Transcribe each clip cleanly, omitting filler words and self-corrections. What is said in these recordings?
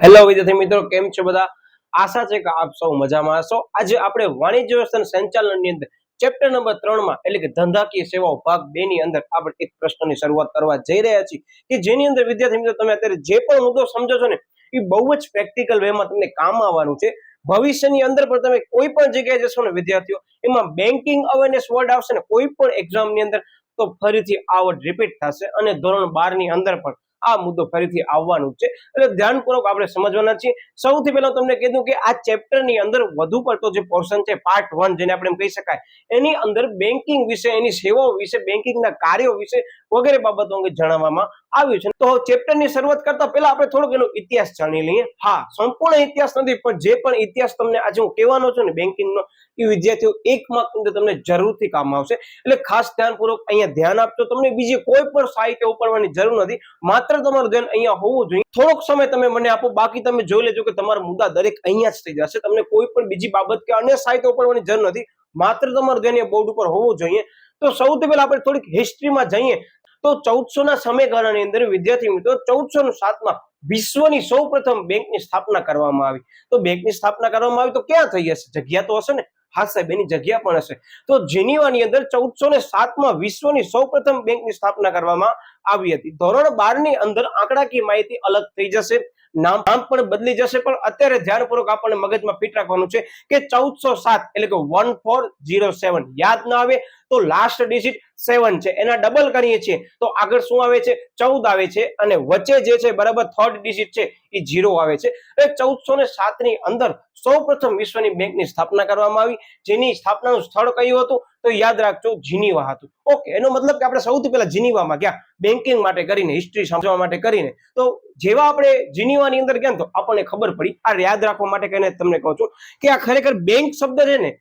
Hello વિદ્યાર્થી મિત્રો, કેમ છો બધા? આશા છે કે આપ સૌ મજામાં હશો. આજે આપણે વાણિજ્ય વ્યવસ્થાના સંચાલનની અંદર ચેપ્ટર નંબર 3 માં એટલે કે ધંધાકીય સેવાઓ ભાગ 2 ની અંદર આપણે એક પ્રશ્નની શરૂઆત કરવા જઈ રહ્યા છીએ કે જેની અંદર વિદ્યાર્થી મિત્રો તમે અત્યારે જે પણ મુદ્દો સમજો છો ને એ બહુ જ પ્રેક્ટિકલ વેમાં તમને કામ આવવાનું છે. ભવિષ્યની અંદર પણ તમે કોઈ પણ જગ્યાએ જશો ને વિદ્યાર્થીઓ, એમાં બેન્કિંગ અવેરનેસ વર્ડ આવશે ને કોઈ પણ એક્ઝામની અંદર તો ફરીથી આ વર્ડ રિપીટ થશે અને ધોરણ 12 ની અંદર પણ આ મુદ્દો ફરીથી આવવાનું છે. એટલે ધ્યાનપૂર્વક આપણે સમજવાના છીએ. સૌથી પહેલા તમને કીધું કે આ ચેપ્ટરની અંદર વધુ પડતો જે પોર્શન છે પાર્ટ 1 જેને આપણે કહી શકાય, એની અંદર બેન્કિંગ વિશે, એની સેવાઓ વિશે, બેન્કિંગના કાર્યો વિશે વગેરે બાબતો અંગે જણાવવામાં આવ્યું છે. તો ચેપ્ટરની શરૂઆત કરતા પહેલા આપણે થોડોક એનો ઇતિહાસ જાણી લઈએ. હા, સંપૂર્ણ ઇતિહાસ નથી, પણ જે પણ ઇતિહાસ તમને આજે હું કહેવાનો છું ને બેન્કિંગનો, એ વિદ્યાર્થીઓ એક માર્ક અંદર તમને જરૂરથી કામ આવશે. એટલે ખાસ ધ્યાનપૂર્વક અહીંયા ધ્યાન આપજો. તમને બીજી કોઈ પણ સાહિત્ય ઉપડવાની જરૂર નથી, માત્ર તમારું ધ્યાન અહીંયા હોવું જોઈએ. થોડોક સમય તમે મને આપો, બાકી તમે જોઈ લેજો કે તમારા મુદ્દા દરેક અહીંયા જ થઈ જશે. તમને કોઈ પણ બીજી બાબત કે અન્ય સાહિત્ય ઉપડવાની જરૂર નથી, માત્ર તમારું ધ્યાન બોર્ડ ઉપર હોવું જોઈએ. તો સૌથી પહેલા આપણે થોડીક હિસ્ટ્રીમાં જઈએ તો 1400 ના સમયગાળાની અંદર વિદ્યાર્થી મિત્રો 1407 માં વિશ્વની સૌપ્રથમ બેંકની સ્થાપના કરવામાં આવી. તો બેંકની સ્થાપના કરવામાં આવી તો ક્યાં થઈ હશે? જગ્યા તો હશે ને? હા સાહેબ, એની જગ્યા પણ હશે. તો જેનીવાની અંદર 1407 માં વિશ્વની સૌપ્રથમ બેંકની સ્થાપના કરવામાં આવી હતી. ધોરણ 12 ની અંદર આંકડાકીય માહિતી અલગ થઈ જશે, નામ પણ બદલી જશે, પણ અત્યારે ધ્યાનપૂર્વક આપણને મગજમાં ફિટ રાખવાનું છે કે 1407 એટલે કે 1407 યાદ ના આવે તો લાસ્ટ ડિજિટ 7 છે, એના ડબલ કરીએ છીએ તો આગળ શું આવે છે? 14 આવે છે, અને વચ્ચે જે છે બરાબર થર્ડ ડિજિટ છે એ 0 આવે છે. એટલે 1407 ની અંદર સૌપ્રથમ વિશ્વની બેંકની સ્થાપના કરવામાં આવી. જેની સ્થાપનાનું સ્થળ કયું હતું? તો યાદ રાખજો, જીનીવા હતું. ઓકે, એનો મતલબ કે આપણે સૌથી પહેલા જીનીવામાં ગયા બેન્કિંગ માટે કરીને, હિસ્ટ્રી સમજવા માટે કરીને. તો જેવા આપણે જીનીવાની અંદર ગયા તો આપણને ખબર પડી. આ યાદ રાખવા માટે કહીને તમને કહું છું કે આ ખરેખર બેંક શબ્દ છે ને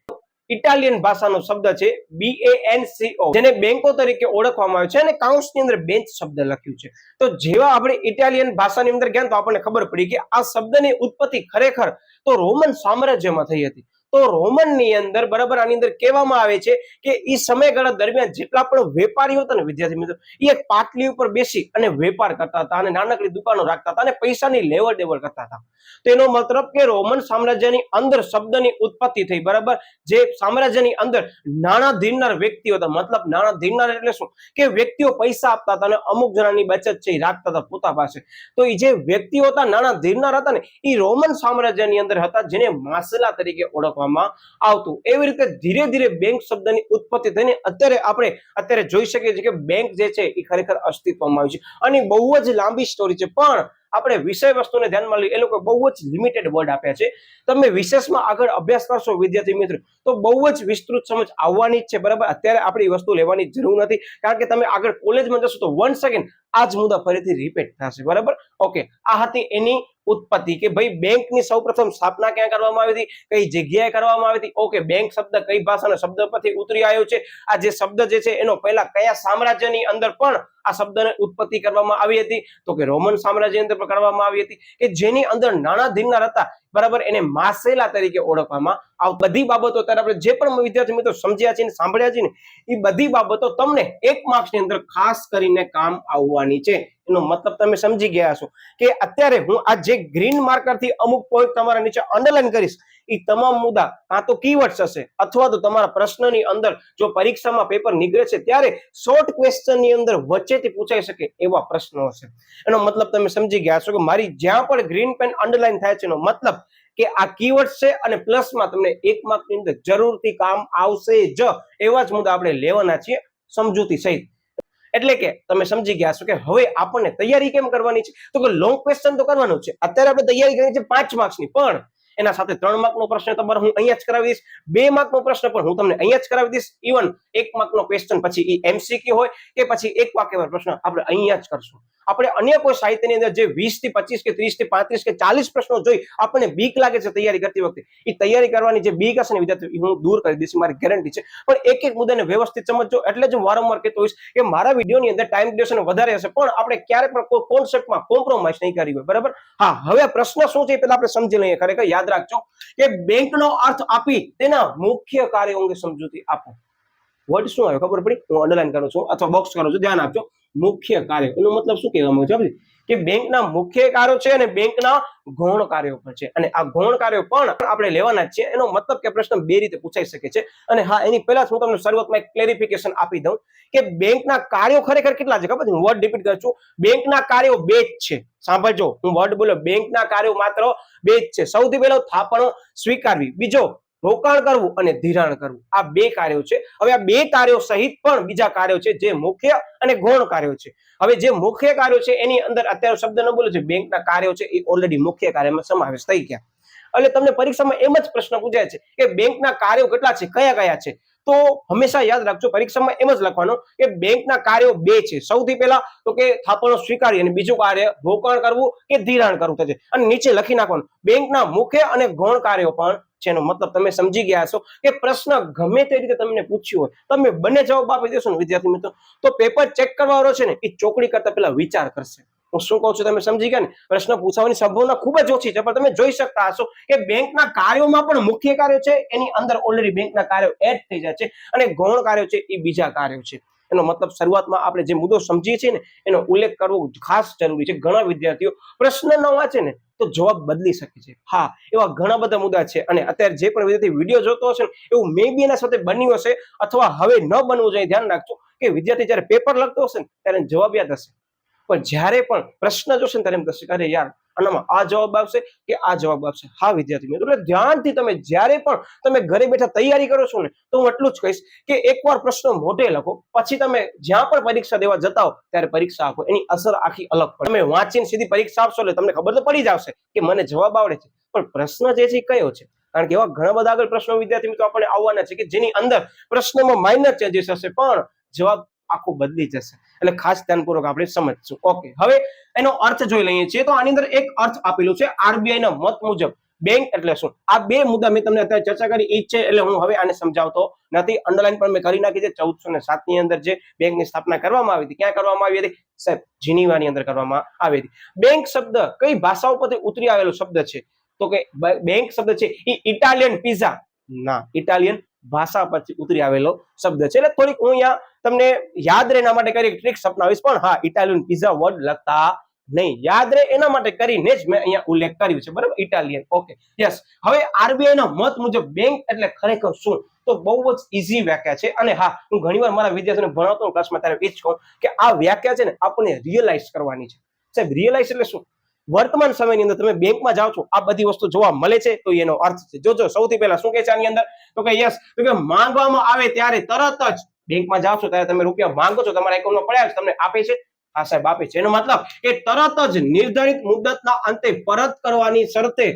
ઇટાલિયન ભાષાનો શબ્દ છે, BANCO, જેને બેંકો તરીકે ઓળખવામાં આવે છે, અને કાઉન્સની અંદર બેંચ શબ્દ લખ્યું છે. તો જેવા આપણે ઇટાલિયન ભાષાની અંદર ગયા તો આપણને ખબર પડી કે આ શબ્દની ઉત્પત્તિ ખરેખર તો રોમન સામ્રાજ્યમાં થઈ હતી. તો રોમનની અંદર બરાબર આની અંદર કહેવામાં આવે છે કે એ સમયગાળા દરમિયાન જેટલા પણ વેપારીઓ હતા ને વિદ્યાર્થી મિત્રો, એ એક પાટલી ઉપર બેસી અને વેપાર કરતા હતા અને નાનકડી દુકાનો રાખતા હતા અને પૈસાની લેવડ દેવડ કરતા હતા. તો એનો મતલબ કે રોમન સામ્રાજ્યની અંદર શબ્દની ઉત્પત્તિ થઈ. બરાબર, જે સામ્રાજ્યની અંદર નાણાં ધીરનાર વ્યક્તિઓ હતા. મતલબ નાણાં ધીરનાર એટલે શું? કે વ્યક્તિઓ પૈસા આપતા હતા અને અમુક જણાની બચત છે એ રાખતા હતા પોતા પાસે. તો એ જે વ્યક્તિઓ હતા નાણાં ધીરનાર હતા ને, એ રોમન સામ્રાજ્યની અંદર હતા, જેને માસેલા તરીકે ઓળખવામાં આવતું. એવી રીતે ધીરે ધીરે બેંક શબ્દની ઉત્પત્તિ થઈને અત્યારે જોઈ શકીએ છીએ કે બેંક જે છે એ ખરેખર અસ્તિત્વમાં આવી છે. અને બહુ જ લાંબી સ્ટોરી છે, પણ આપણે વિષય વસ્તુને ધ્યાનમાં લઈએ, એ લોકો બહુ જ લિમિટેડ વર્ડ આપ્યા છે. તમે વિશેષમાં આગળ અભ્યાસ કરશો વિદ્યાર્થી મિત્રો તો બહુ જ વિસ્તૃત સમજ આવવાની જ છે. બરાબર, અત્યારે આપણે એ વસ્તુ લેવાની જરૂર નથી, કારણ કે તમે આગળ કોલેજમાં જશો તો 1 સેકન્ડ આ જ મુદ્દા ફરીથી રિપીટ થશે. બરાબર, ઓકે, આ હતી એની ઉત્પત્તિ કે ભાઈ બેંકની સૌપ્રથમ સ્થાપના ક્યાં કરવામાં આવી હતી, કઈ જગ્યાએ કરવામાં આવી હતી. ઓકે, બેંક શબ્દ કઈ ભાષાના શબ્દ પરથી ઉતરી આવ્યો છે? આ જે શબ્દ જે છે એનો પહેલા કયા સામ્રાજ્યની અંદર પણ આ શબ્દની ઉત્પત્તિ કરવામાં આવી હતી? તો કે રોમન સામ્રાજ્યની અંદર કરવામાં આવી હતી, કે જેની અંદર નાણાં ધીરનાર હતા બરાબર, એને માસેલા તરીકે ઓળખવામાં આવતી. બધી બાબતો અત્યારે આપણે જે પણ વિદ્યાર્થી મિત્રો સમજ્યા છે ને સાંભળ્યા છે ને, એ બધી બાબતો તમને 1 માર્ક્સની અંદર ખાસ કરીને કામ આવવાની છે. એનો મતલબ તમે સમજી ગયા છો કે અત્યારે હું આ જે ગ્રીન માર્કર થી અમુક પોઈન્ટ તમારા નીચે અંડરલાઈન કરીશ, એ તમામ મુદ્દા કાં તો કીવર્ડ્સ હશે અથવા તો તમારા પ્રશ્નની અંદર જો પરીક્ષામાં પેપર નીકળે છે ત્યારે શોર્ટ ક્વેશ્ચનની અંદર વચ્ચેથી પૂછાઈ શકે એવા પ્રશ્નો હશે. એનો મતલબ તમે સમજી ગયા છો કે મારી જ્યાં પણ ગ્રીન પેન અંડરલાઈન થાય છે એનો મતલબ કે આ કીવર્ડ છે, અને પ્લસમાં તમને 1 માર્કની અંદર જરૂરથી કામ આવશે જ. એવા જ મુદ્દા આપણે લેવાના છીએ સમજૂતી સહિત. એટલે કે તમે સમજી ગયા છો કે હવે આપણને તૈયારી કેમ કરવાની છે? તો કે લોંગ ક્વેશ્ચન તો કરવાનું છે. અત્યારે આપણે તૈયારી કરી છે 5 માર્ક્સની, પણ એના સાથે 3 માર્કનો પ્રશ્ન તમારે હું અહીંયા જ કરાવી દઈશ, 2 માર્કનો પ્રશ્ન પણ હું તમને અહીંયા જ કરાવી દઈશ. ઇવન 1 માર્કનો ક્વેશ્ચન પછી એ એમસીક્યુ હોય કે પછી એક વાક્યવાળો પ્રશ્ન આપણે અહીંયા જ કરશું. આપણે અન્ય કોઈ સાહિત્યની અંદર જે 20 થી 25 કે 30 થી 35 કે 40 પ્રશ્નો જોઈ આપણને બીક લાગે છે તૈયારી કરતી વખતે, એ તૈયારી કરવાની જે બીક હશે ને વિદ્યાર્થી, હું દૂર કરી દઈશ, મારી ગેરંટી છે. પણ એક એક મુદ્દાને વ્યવસ્થિત સમજજો. એટલે જ હું વારંવાર કહેતો હોઈશ કે મારા વિડીયોની અંદર ટાઈમ ડ્યુરેશન વધારે હશે, પણ આપણે ક્યારે પણ કોઈ કોન્સેપ્ટમાં કોમ્પ્રોમાઇઝ નહીં કરી હોય. બરાબર, હા, હવે પ્રશ્ન શું છે પેલા આપણે સમજી લઈએ. ખરેખર યાદ રાખજો કે બેંકનો અર્થ આપી તેના મુખ્ય કાર્યો અંગે સમજૂતી આપો. વર્ડ શું આવ્યો ખબર પડી? હું અંડરલાઈન કરું છું અથવા બોક્સ કરું છું, ધ્યાન આપજો. મુખ્ય કાર્ય, એનો મતલબ શું કહેવામાં આવે છે? કે બેંકના મુખ્ય કાર્યો છે અને બેંકના ગૌણ કાર્યો પણ છે, અને આ ગૌણ કાર્યો પણ આપણે લેવાના જ છે. એનો મતલબ કે પ્રશ્ન બે રીતે પૂછાઈ શકે છે. અને હા, એની પહેલા હું તમને શરૂઆતમાં એક ક્લેરિફિકેશન આપી દઉં કે બેંકના કાર્યો ખરેખર કેટલા છે ખબર છે? હું વર્ડ રિપીટ કરું છું, બેંકના કાર્યો બે જ છે. સાંભળજો, હું વર્ડ બોલ્યો, બેંકના કાર્યો માત્ર બે જ છે. સૌથી પહેલો થાપણો સ્વીકારવી, બીજો રોકાણ કરવું અને ધિરાણ કરવું. આ બે કાર્યો છે. હવે આ બે કાર્યો સહિત પણ બીજા કાર્યો છે જે મુખ્ય અને ગૌણ કાર્યો છે. હવે જે મુખ્ય કાર્યો છે એની અંદર અત્યારે શબ્દ ન બોલું છે, બેંકના કાર્યો છે એ ઓલરેડી મુખ્ય કાર્યમાં સમાવેશ થઈ ગયા. એટલે તમને પરીક્ષામાં એમ જ પ્રશ્ન પૂછાય છે કે બેંકના કાર્યો કેટલા છે, કયા કયા છે? તો હંમેશા યાદ રાખજો, પરીક્ષામાં એમ જ લખવાનું કે બેંકના કાર્યો બે છે. સૌથી પહેલા તો કે થાપણો સ્વીકારી અને બીજું કાર્ય રોકાણ કરવું કે ધિરાણ કરવું થશે. અને નીચે લખી નાખવાનું બેંકના મુખ્ય અને ગૌણ કાર્યો પણ છે. એનો મતલબ તમે સમજી ગયા છો કે પ્રશ્ન ગમે તે રીતે તમને પૂછ્યું હોય, તમે બંને જવાબ આપી દેશો ને વિદ્યાર્થી મિત્રો, તો પેપર ચેક કરવાનો છે ને એ ચોકડી કરતા પહેલા વિચાર કરશે. હું શું કહું છું તમે સમજી ગયા ને? પ્રશ્ન પૂછવાની સંભાવના ખૂબ જ ઓછી છે, પણ તમે જોઈ શકતા હશો કે બેંકના કાર્યોમાં પણ મુખ્ય કાર્યો છે એની અંદર ઓલરેડી બેંકના કાર્યો એડ થઈ જાય છે, અને ગૌણ કાર્યો છે એ બીજા કાર્યો છે. એનો મતલબ શરૂઆતમાં આપણે જે મુદ્દો સમજીએ છીએ ને એનો ઉલ્લેખ કરવો ખાસ જરૂરી છે. ઘણા વિદ્યાર્થીઓ પ્રશ્ન ન વાંચે ને તો જવાબ બદલી શકે છે. હા, એવા ઘણા બધા મુદ્દા છે, અને અત્યારે જે પણ વિદ્યાર્થી વિડીયો જોતો હશે ને એવું મે બી એના સાથે બન્યું હશે અથવા હવે ન બનવું જોઈએ. ધ્યાન રાખજો કે વિદ્યાર્થી જ્યારે પેપર લખતો હશે ને ત્યારે જવાબ યાદ હશે, પણ જ્યારે પણ પ્રશ્ન જોશે ને ત્યારે એમ થશે અરે યાર આનામાં આ જવાબ આવશે કે આ જવાબ આવશે. હા વિદ્યાર્થી મિત્રો, એટલે ધ્યાનથી તમે જ્યારે પણ તમે ઘરે બેઠા તૈયારી કરો છો ને તો હું એટલું જ કહીશ કે એકવાર પ્રશ્ન મોઢે લખો, પછી તમે જ્યાં પણ પરીક્ષા દેવા જતા હો ત્યારે પરીક્ષા આપો, એની અસર આખી અલગ પડે. તમે વાંચીને સીધી પરીક્ષા આપશો એટલે તમને ખબર તો પડી જ આવશે કે મને જવાબ આવડે છે, પણ પ્રશ્ન જે છે એ કયો છે? કારણ કે એવા ઘણા બધા આગળ પ્રશ્નો વિદ્યાર્થી મિત્રો આપણને આવવાના છે કે જેની અંદર પ્રશ્નમાં માઇનર ચેન્જીસ હશે પણ જવાબ આખું બદલી જશે. એટલે ખાસ ધ્યાનપૂર્વક આપણે સમજશું. ઓકે, હવે એનો અર્થ જોઈ લઈએ છીએ. તો આની અંદર એક અર્થ આપેલું છે આરબીઆઈ ના મત મુજબ બેંક એટલે શું. આ બે મુદ્દા મેં તમને અત્યારે ચર્ચા કરી એ છે, એટલે હું હવે આને સમજાવતો નથી. અંડરલાઈન પણ મેં કરી નાખી છે. 1407 ની અંદર જે બેંકની સ્થાપના કરવામાં આવી હતી, ક્યાં કરવામાં આવી હતી સાહેબ? જીનીવાની અંદર કરવામાં આવી હતી. બેંક શબ્દ કઈ ભાષાઓ પરથી ઉતરી આવેલો શબ્દ છે? તો કે બેંક શબ્દ છે એ ઇટાલિયન પિઝા ના, ઇટાલિયન ભાષા પરથી ઉતરી આવેલો શબ્દ છે. એટલે થોડીક હું અહીંયા તમને યાદ રહે એના માટે કરી ટ્રિક્સ અપનાવીશ, પણ હા ઇટાલિયન પિઝા વર્ડ લખતા નહીં. યાદ રહે એના માટે કરીને જ મેં અહીંયા ઉલ્લેખ કર્યું છે, બરાબર? ઇટાલિયન. Okay, yes. હવે આરબીઆઈ ના મત મુજબ બેંક એટલે ખરેખર શું? તો બહુ જ ઈઝી વ્યાખ્યા છે. અને હા, હું ઘણીવાર મારા વિદ્યાર્થીઓને ભણાવતો ક્લાસમાં ત્યારે એ જ કહું કે આ વ્યાખ્યા છે ને આપણને રિયલાઇઝ કરવાની છે. સાહેબ રિયલાઇઝ એટલે શું? વર્તમાન સમયની અંદર તમે બેંકમાં જાઓ છો, આ બધી વસ્તુ જોવા મળે છે, તો એનો અર્થ છે. જોજો સૌથી પહેલા શું કહે છે આની અંદર? તો કે યસ, તો કે માંગવામાં આવે ત્યારે તરત જ બેંકમાં જાઓ છો ત્યારે તમે રૂપિયા માંગો છો, તમારા એકાઉન્ટમાં પડ્યા છે, તમને આપે છે? હા સાહેબ આપે છે. એનો મતલબ કે તરત જ નિર્ધારિત મુદતના અંતે પરત કરવાની શરતે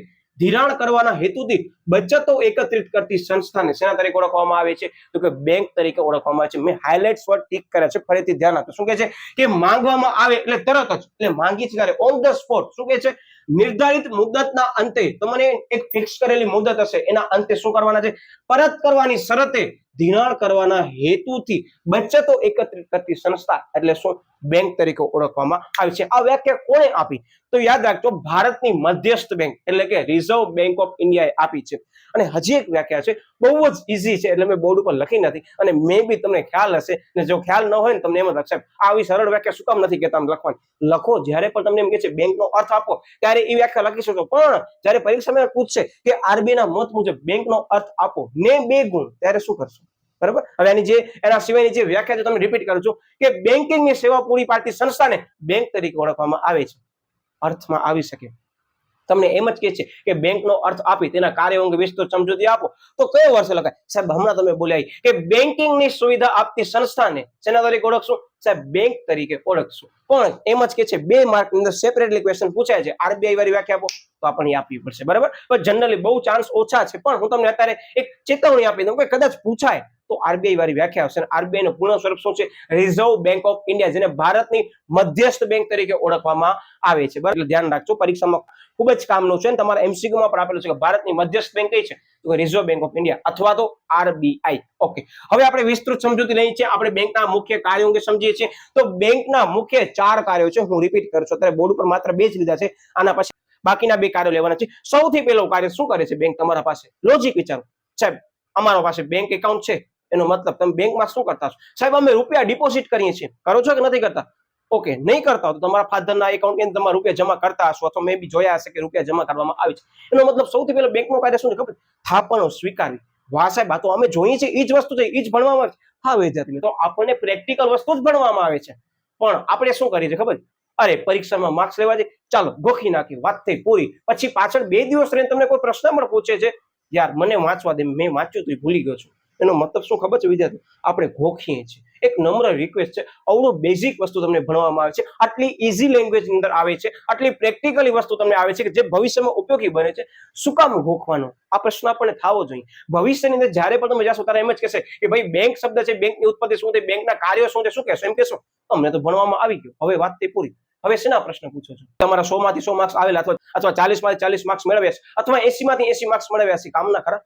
ધિરાણ કરવાના હેતુથી બચતો એકત્રિત કરતી સંસ્થાને શેના તરીકે ઓળખવામાં આવે છે? તો કે બેંક તરીકે ઓળખવામાં આવે છે. મેં હાઇલાઇટ્સ વર્ડ ટિક કર્યા છે, ફરીથી ધ્યાન આપો. શું કહે છે કે માંગવામાં આવે એટલે તરત જ, એટલે માંગી ત્યારે ઓન ધ સ્પોટ. શું કહે છે? નિર્ધારિત મુદતના અંતે, તમને એક ફિક્સ કરેલી મુદત હશે, એના અંતે શું કરવાના છે? પરત કરવાની શરતે ધિરાણ કરવાના હેતુથી બચતો એકત્રિત કરતી સંસ્થા એટલે શું? બેંક તરીકે ઓળખવામાં આવે છે. આ વ્યાખ્યા કોણે આપી? તો યાદ રાખજો, ભારતની મધ્યસ્થ બેંક એટલે કે રિઝર્વ બેંક ઓફ ઇન્ડિયાએ આપી છે. અને હજી એક વ્યાખ્યા છે, બહુ જ ઈઝી છે, એટલે મેં બોર્ડ ઉપર લખી નથી, અને મે બી તમને ખ્યાલ હશે, ને જો ખ્યાલ ન હોય ને તમને એમ જ લખશે આવી સરળ વ્યાખ્યા શું કામ નથી કહેતા લખવાની? લખો, જ્યારે પણ તમને એમ કહે છે બેંકનો અર્થ આપો ત્યારે એ વ્યાખ્યા લખી શકો, પણ જ્યારે પરીક્ષામાં પૂછશે કે આરબીઆઈ ના મત મુજબ બેંકનો અર્થ આપો ને 2 ગુણ, ત્યારે શું કરશો? બરાબર? હવે આની જે એના સિવાયની જે વ્યાખ્યા છે તમે રિપીટ કરું છું કે બેન્કિંગની સેવા પૂરી પાડતી સંસ્થાને બેંક તરીકે ઓળખવામાં આવે છે. અર્થમાં આવી શકે. તમને એમ જ કહે છે કે બેંકનો અર્થ આપી તેના કાર્યો અંગે વિસ્તૃત સમજૂતી આપો, તો કયો વર્ષે લખાય? સાહેબ હમણાં તમે બોલ્યા કે બેન્કિંગની સુવિધા આપતી સંસ્થાને શેના તરીકે ઓળખશું? સાહેબ બેંક તરીકે ઓળખશું. પણ એમ જ કે છે 2 માર્ક ની અંદર સેપરેટલી ક્વેશ્ચન પૂછાય છે, આરબીઆઈ વાળી વ્યાખ્યા આપો તો આપણને આપવી પડશે, બરાબર? પણ જનરલી બહુ ચાન્સ ઓછા છે, પણ હું તમને અત્યારે એક ચેતવણી આપી દઉં કે કદાચ પૂછાય તો આરબીઆઈ વાળી વ્યાખ્યા આવશે. આરબીઆઈ નું પૂર્ણ સ્વરૂપ શું છે? રિઝર્વ બેંક ઓફ ઇન્ડિયા, જેને ભારતની મધ્યસ્થ બેંક તરીકે ઓળખવામાં આવે છે. બરાબર? ધ્યાન રાખજો, પરીક્ષામાં ખૂબ જ કામનું છે. તમારા એમસીક્યુ માં પણ આપેલું છે કે ભારતની મધ્યસ્થ બેંક કઈ છે? તો રિઝર્વ બેંક ઓફ ઇન્ડિયા અથવા તો આરબીઆઈ. ઓકે, હવે આપણે વિસ્તૃત સમજૂતી લઈએ છીએ. આપણે બેંકના મુખ્ય કાર્યો અંગે સમજીએ છીએ. તો બેંકના મુખ્ય 4 કાર્યો છે. હું રિપીટ કરું છું, અત્યારે બોર્ડ ઉપર માત્ર 2 જ લીધા છે, આના પછી બાકીના 2 કાર્યો લેવાના છે. સૌથી પહેલું કાર્ય શું કરે છે બેંક? તમારા પાસે લોજિક વિચારો. સાહેબ અમારા પાસે બેંક એકાઉન્ટ છે, એનો મતલબ તમે બેંકમાં શું કરતા છો? સાહેબ અમે રૂપિયા ડિપોઝિટ કરીએ છીએ. કરો છો કે નથી કરતા? ઓકે, નહીં કરતા હો તો તમારા ફાધરના એકાઉન્ટની અંદર તમારા રૂપિયા જમા કરતા હશો અથવા મેં બી જોયા હશે કે રૂપિયા જમા કરવામાં આવે છે. એનો મતલબ સૌથી પહેલા બેંકનો કાયદો શું છે ખબર? થાપણો સ્વીકારવી. વાહ સાહેબ, આ તો અમે જોઈએ છીએ, એ જ વસ્તુ છે, એ જ ભણવામાં આવે છે. હા વિદ્યાર્થી મિત્રો, આપણને પ્રેક્ટિકલ વસ્તુ જ ભણવામાં આવે છે, પણ આપણે શું કરીએ છીએ ખબર? અરે પરીક્ષામાં માર્ક્સ લેવા જાય, ચાલો ગોખી નાખી, વાત થઈ પૂરી. પછી પાછળ 2 દિવસ રહીને તમને કોઈ પ્રશ્ન પણ પૂછે છે, યાર મને વાંચવા દે, મેં વાંચ્યું તો ભૂલી ગયો છું. એનો મતલબ શું ખબર છે વિદ્યાર્થી? આપણે ગોખીએ છીએ. એક નમ્ર રિક્વેસ્ટ છે, અવળું બેઝિક વસ્તુ તમને ભણવામાં આવે છે, આટલી ઈઝી લેંગ્વેજ અંદર આવે છે, આટલી પ્રેક્ટિકલી વસ્તુ તમને આવે છે કે જે ભવિષ્યમાં ઉપયોગી બને છે. શું કામ ગોખવાનો? આ પ્રશ્ન આપણને થવો જોઈએ. ભવિષ્યની અંદર જ્યારે પણ તમે જાશો ત્યારે એમ જ કહેશે કે ભાઈ બેંક શબ્દ છે, બેંકની ઉત્પત્તિ શું થઈ, બેંકના કાર્યો શું છે, શું કહેશો? એમ કહેશો અમને તો ભણવામાં આવી ગયું, હવે વાત થઈ પૂરી. હવે શેના પ્રશ્ન પૂછો છો? તમારા 100 માંથી 100 માર્ક્સ આવેલા અથવા 40 માંથી 40 માર્ક્સ મેળવ્યા છે અથવા 80 માંથી 80 માર્ક્સ મેળવ્યા છે, કામના ખરા?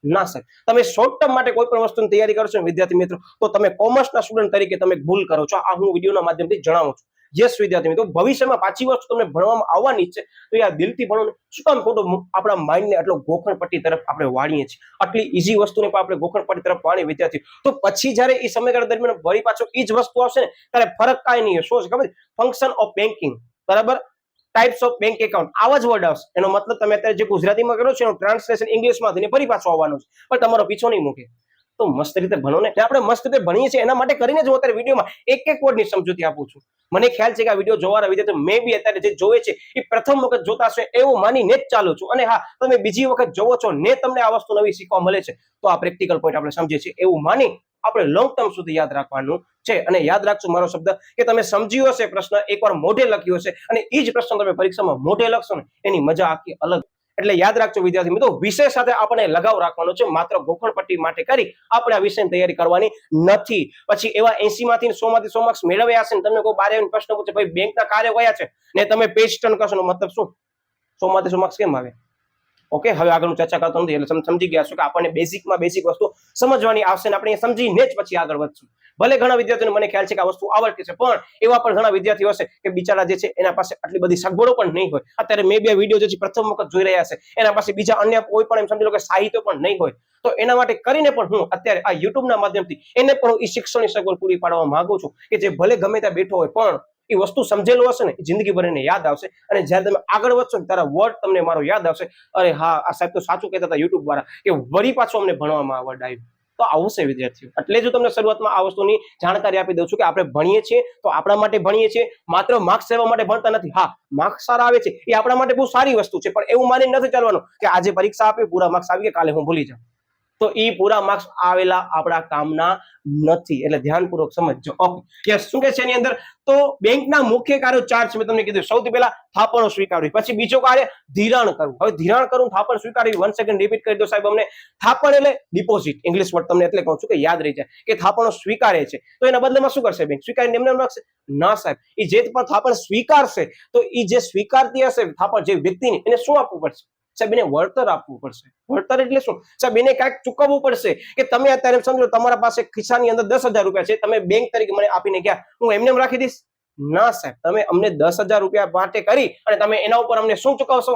ના સાહેબ. તમે શોર્ટ ટર્મ માટે કોઈ પણ વસ્તુની તૈયારી કરશો ને વિદ્યાર્થી મિત્રો, તો તમે કોમર્સના સ્ટુડન્ટ તરીકે તમે ભૂલ કરો છો. આ હું વિડીયોના માધ્યમથી જણાવું છું. યસ વિદ્યાર્થી મિત્રો, ભવિષ્યમાં પાછી વસ્તુ તમને ભણવામાં આવવાની છે, તો યાર દિલથી ભણો ને. શું કામ ખોટું આપણા માઇન્ડને આટલો ગોખણપટ્ટી તરફ આપણે વાળીએ છીએ? આટલી ઈઝી વસ્તુને પણ આપણે ગોખણપટ્ટી તરફ વાળીએ વિદ્યાર્થી, તો પછી જ્યારે એ સમયગાળા દરમિયાન વળી પાછો એ જ વસ્તુ આવશે ને, ત્યારે ફરક કાંઈ નહીં. શું છે ખબર? ફંક્શન ઓફ બેન્કિંગ, બરાબર, ટાઈપ્સ ઓફ બેંક એકાઉન્ટ, આવા જ વર્ડ આવશે. એનો મતલબ તમે અત્યારે જે ગુજરાતીમાં કર્યો છે એનું ટ્રાન્સલેશન ઇંગ્લિશમાં થઈને ફરી પાછો આવવાનો છે, પણ તમારો પીછો નહીં મૂકે. તો મસ્ત રીતે ભણો ને. આપણે મસ્ત રીતે ભણીએ છીએ, એના માટે કરીને જ હું અત્યારે વિડીયોમાં એક એક વર્ડની સમજૂતી આપું છું. મને ખ્યાલ છે કે આ વિડીયો જોવાના વિદ્યાર્થીઓ મે બી અત્યારે જે જોવે છે એ પ્રથમ વખત જોતા હશે એવું માનીને જ ચાલુ છું. અને હા, તમે બીજી વખત જોવો છો ને તમને આ વસ્તુ નવી શીખવા મળે છે, તો આ પ્રેક્ટિકલ પોઈન્ટ આપણે સમજીએ છીએ એવું માની આપણે લોંગ ટર્મ સુધી યાદ રાખવાનું છે. અને યાદ રાખજો મારો શબ્દ કે તમે સમજ્યો હશે પ્રશ્ન, એકવાર મોઢે લખ્યો હશે, અને એ જ પ્રશ્ન તમે પરીક્ષામાં મોઢે લખશો ને, એની મજા આખી અલગ. એટલે યાદ રાખજો વિદ્યાર્થી મિત્રો, વિષય સાથે આપણે લગાવ રાખવાનો છે. માત્ર ગોખણપટ્ટી માટે કરી આપણે આ વિષયની તૈયારી કરવાની નથી. પછી એવા 80 માંથી 100 માંથી 100 માર્ક્સ મેળવ્યા હશે ને તમને કોઈ બારે પ્રશ્ન પૂછે ભાઈ બેંકના કાર્યો કયા છે, ને તમે પેજ ટર્ન કરશો નો મતલબ શું? 100 માંથી 100 માર્ક્સ કેમ આવે? ઓકે, હવે આગળ ચર્ચા કરતો નથી, એટલે સમજી ગયા છો કે આપણને બેઝિકમાં બેઝિક વસ્તુ સમજવાની આવશે ને આપણે સમજીને જ પછી આગળ વધશું. ભલે ઘણા વિદ્યાર્થીઓને મને ખ્યાલ છે કે આ વસ્તુ આવડતી છે, પણ એવા પણ ઘણા વિદ્યાર્થીઓ હશે કે બિચારા જે છે એના પાસે આટલી બધી સગવડો પણ નહીં હોય. અત્યારે મેં બે વિડીયો જે પ્રથમ વખત જોઈ રહ્યા છે, એના પાસે બીજા અન્ય કોઈ પણ એમ સમજી લો કે સાહિત્ય પણ નહીં હોય. તો એના માટે કરીને પણ હું અત્યારે આ યુટ્યુબના માધ્યમથી એને પણ એ શિક્ષણની સગવડ પૂરી પાડવા માંગુ છું કે જે ભલે ગમે ત્યાં બેઠો હોય પણ એ વસ્તુ સમજેલો હશે ને, જિંદગી ભર એને યાદ આવશે. અને જ્યારે તમે આગળ વધશો ને ત્યારે વર્ડ તમને મારો યાદ આવશે, અરે હા આ સાહેબ તો સાચું કહેતા હતા યુટ્યુબ વાળા કે વળી પાછું અમને ભણવામાં આવડ આવ્યું. તો આવશે વિદ્યાર્થીઓ. એટલે જ તમને શરૂઆતમાં આ વસ્તુની જાણકારી આપી દઉં છું કે આપણે ભણીએ છીએ તો આપણા માટે ભણીએ છીએ, માત્ર માર્ક્સ લેવા માટે ભણતા નથી. હા, માર્ક્સ સારા આવે છે એ આપણા માટે બહુ સારી વસ્તુ છે, પણ એવું માનીને નથી ચાલવાનું કે આજે પરીક્ષા આપી પૂરા માર્ક્સ આવી ગયા કાલે હું ભૂલી જાઉં. તો એ પૂરા માર્ક્સ આવેલા આપણા કામના નથી. એટલે ધ્યાનપૂર્વક સમજજો. Okay, yes. શું કે છે એની અંદર? તો બેંકના મુખ્ય કાર્યો 4 છે. મેં તમને કીધું સૌથી પહેલા થાપણો સ્વીકારવી, પછી બીજો કાર્ય ધિરાણ કરવું. હવે ધિરાણ કરવું, થાપણ સ્વીકારવી, 1 સેકન્ડ રિપીટ કરી દો સાહેબ અમને. થાપણ એટલે ડિપોઝિટ, ઇંગ્લિશ વર્ડ તમને એટલે કહું છું કે યાદ રહી જાય કે થાપણો સ્વીકારે છે, તો એના બદલામાં શું કરશે બેંક? સ્વીકારીને એમને રાખશે? ના સાહેબ, એ જે પણ થાપણ સ્વીકારશે તો એ જે સ્વીકારતી હશે થાપણ જે વ્યક્તિની, એને શું આપવું પડશે સાહેબ? એને વળતર આપવું પડશે. વળતર એટલે શું સાહેબ? એને કાંઈક ચૂકવવું પડશે. કે તમે અત્યારે સમજો તમારા પાસે ખિસ્સાની અંદર 10,000 રૂપિયા છે, તમે બેંક તરીકે મને આપીને ગયા, હું એમને રાખી દઈશ? ના સાહેબ, તમે અમને 10,000 રૂપિયા માટે કરી અને તમે એના ઉપર અમને શું ચૂકવશો?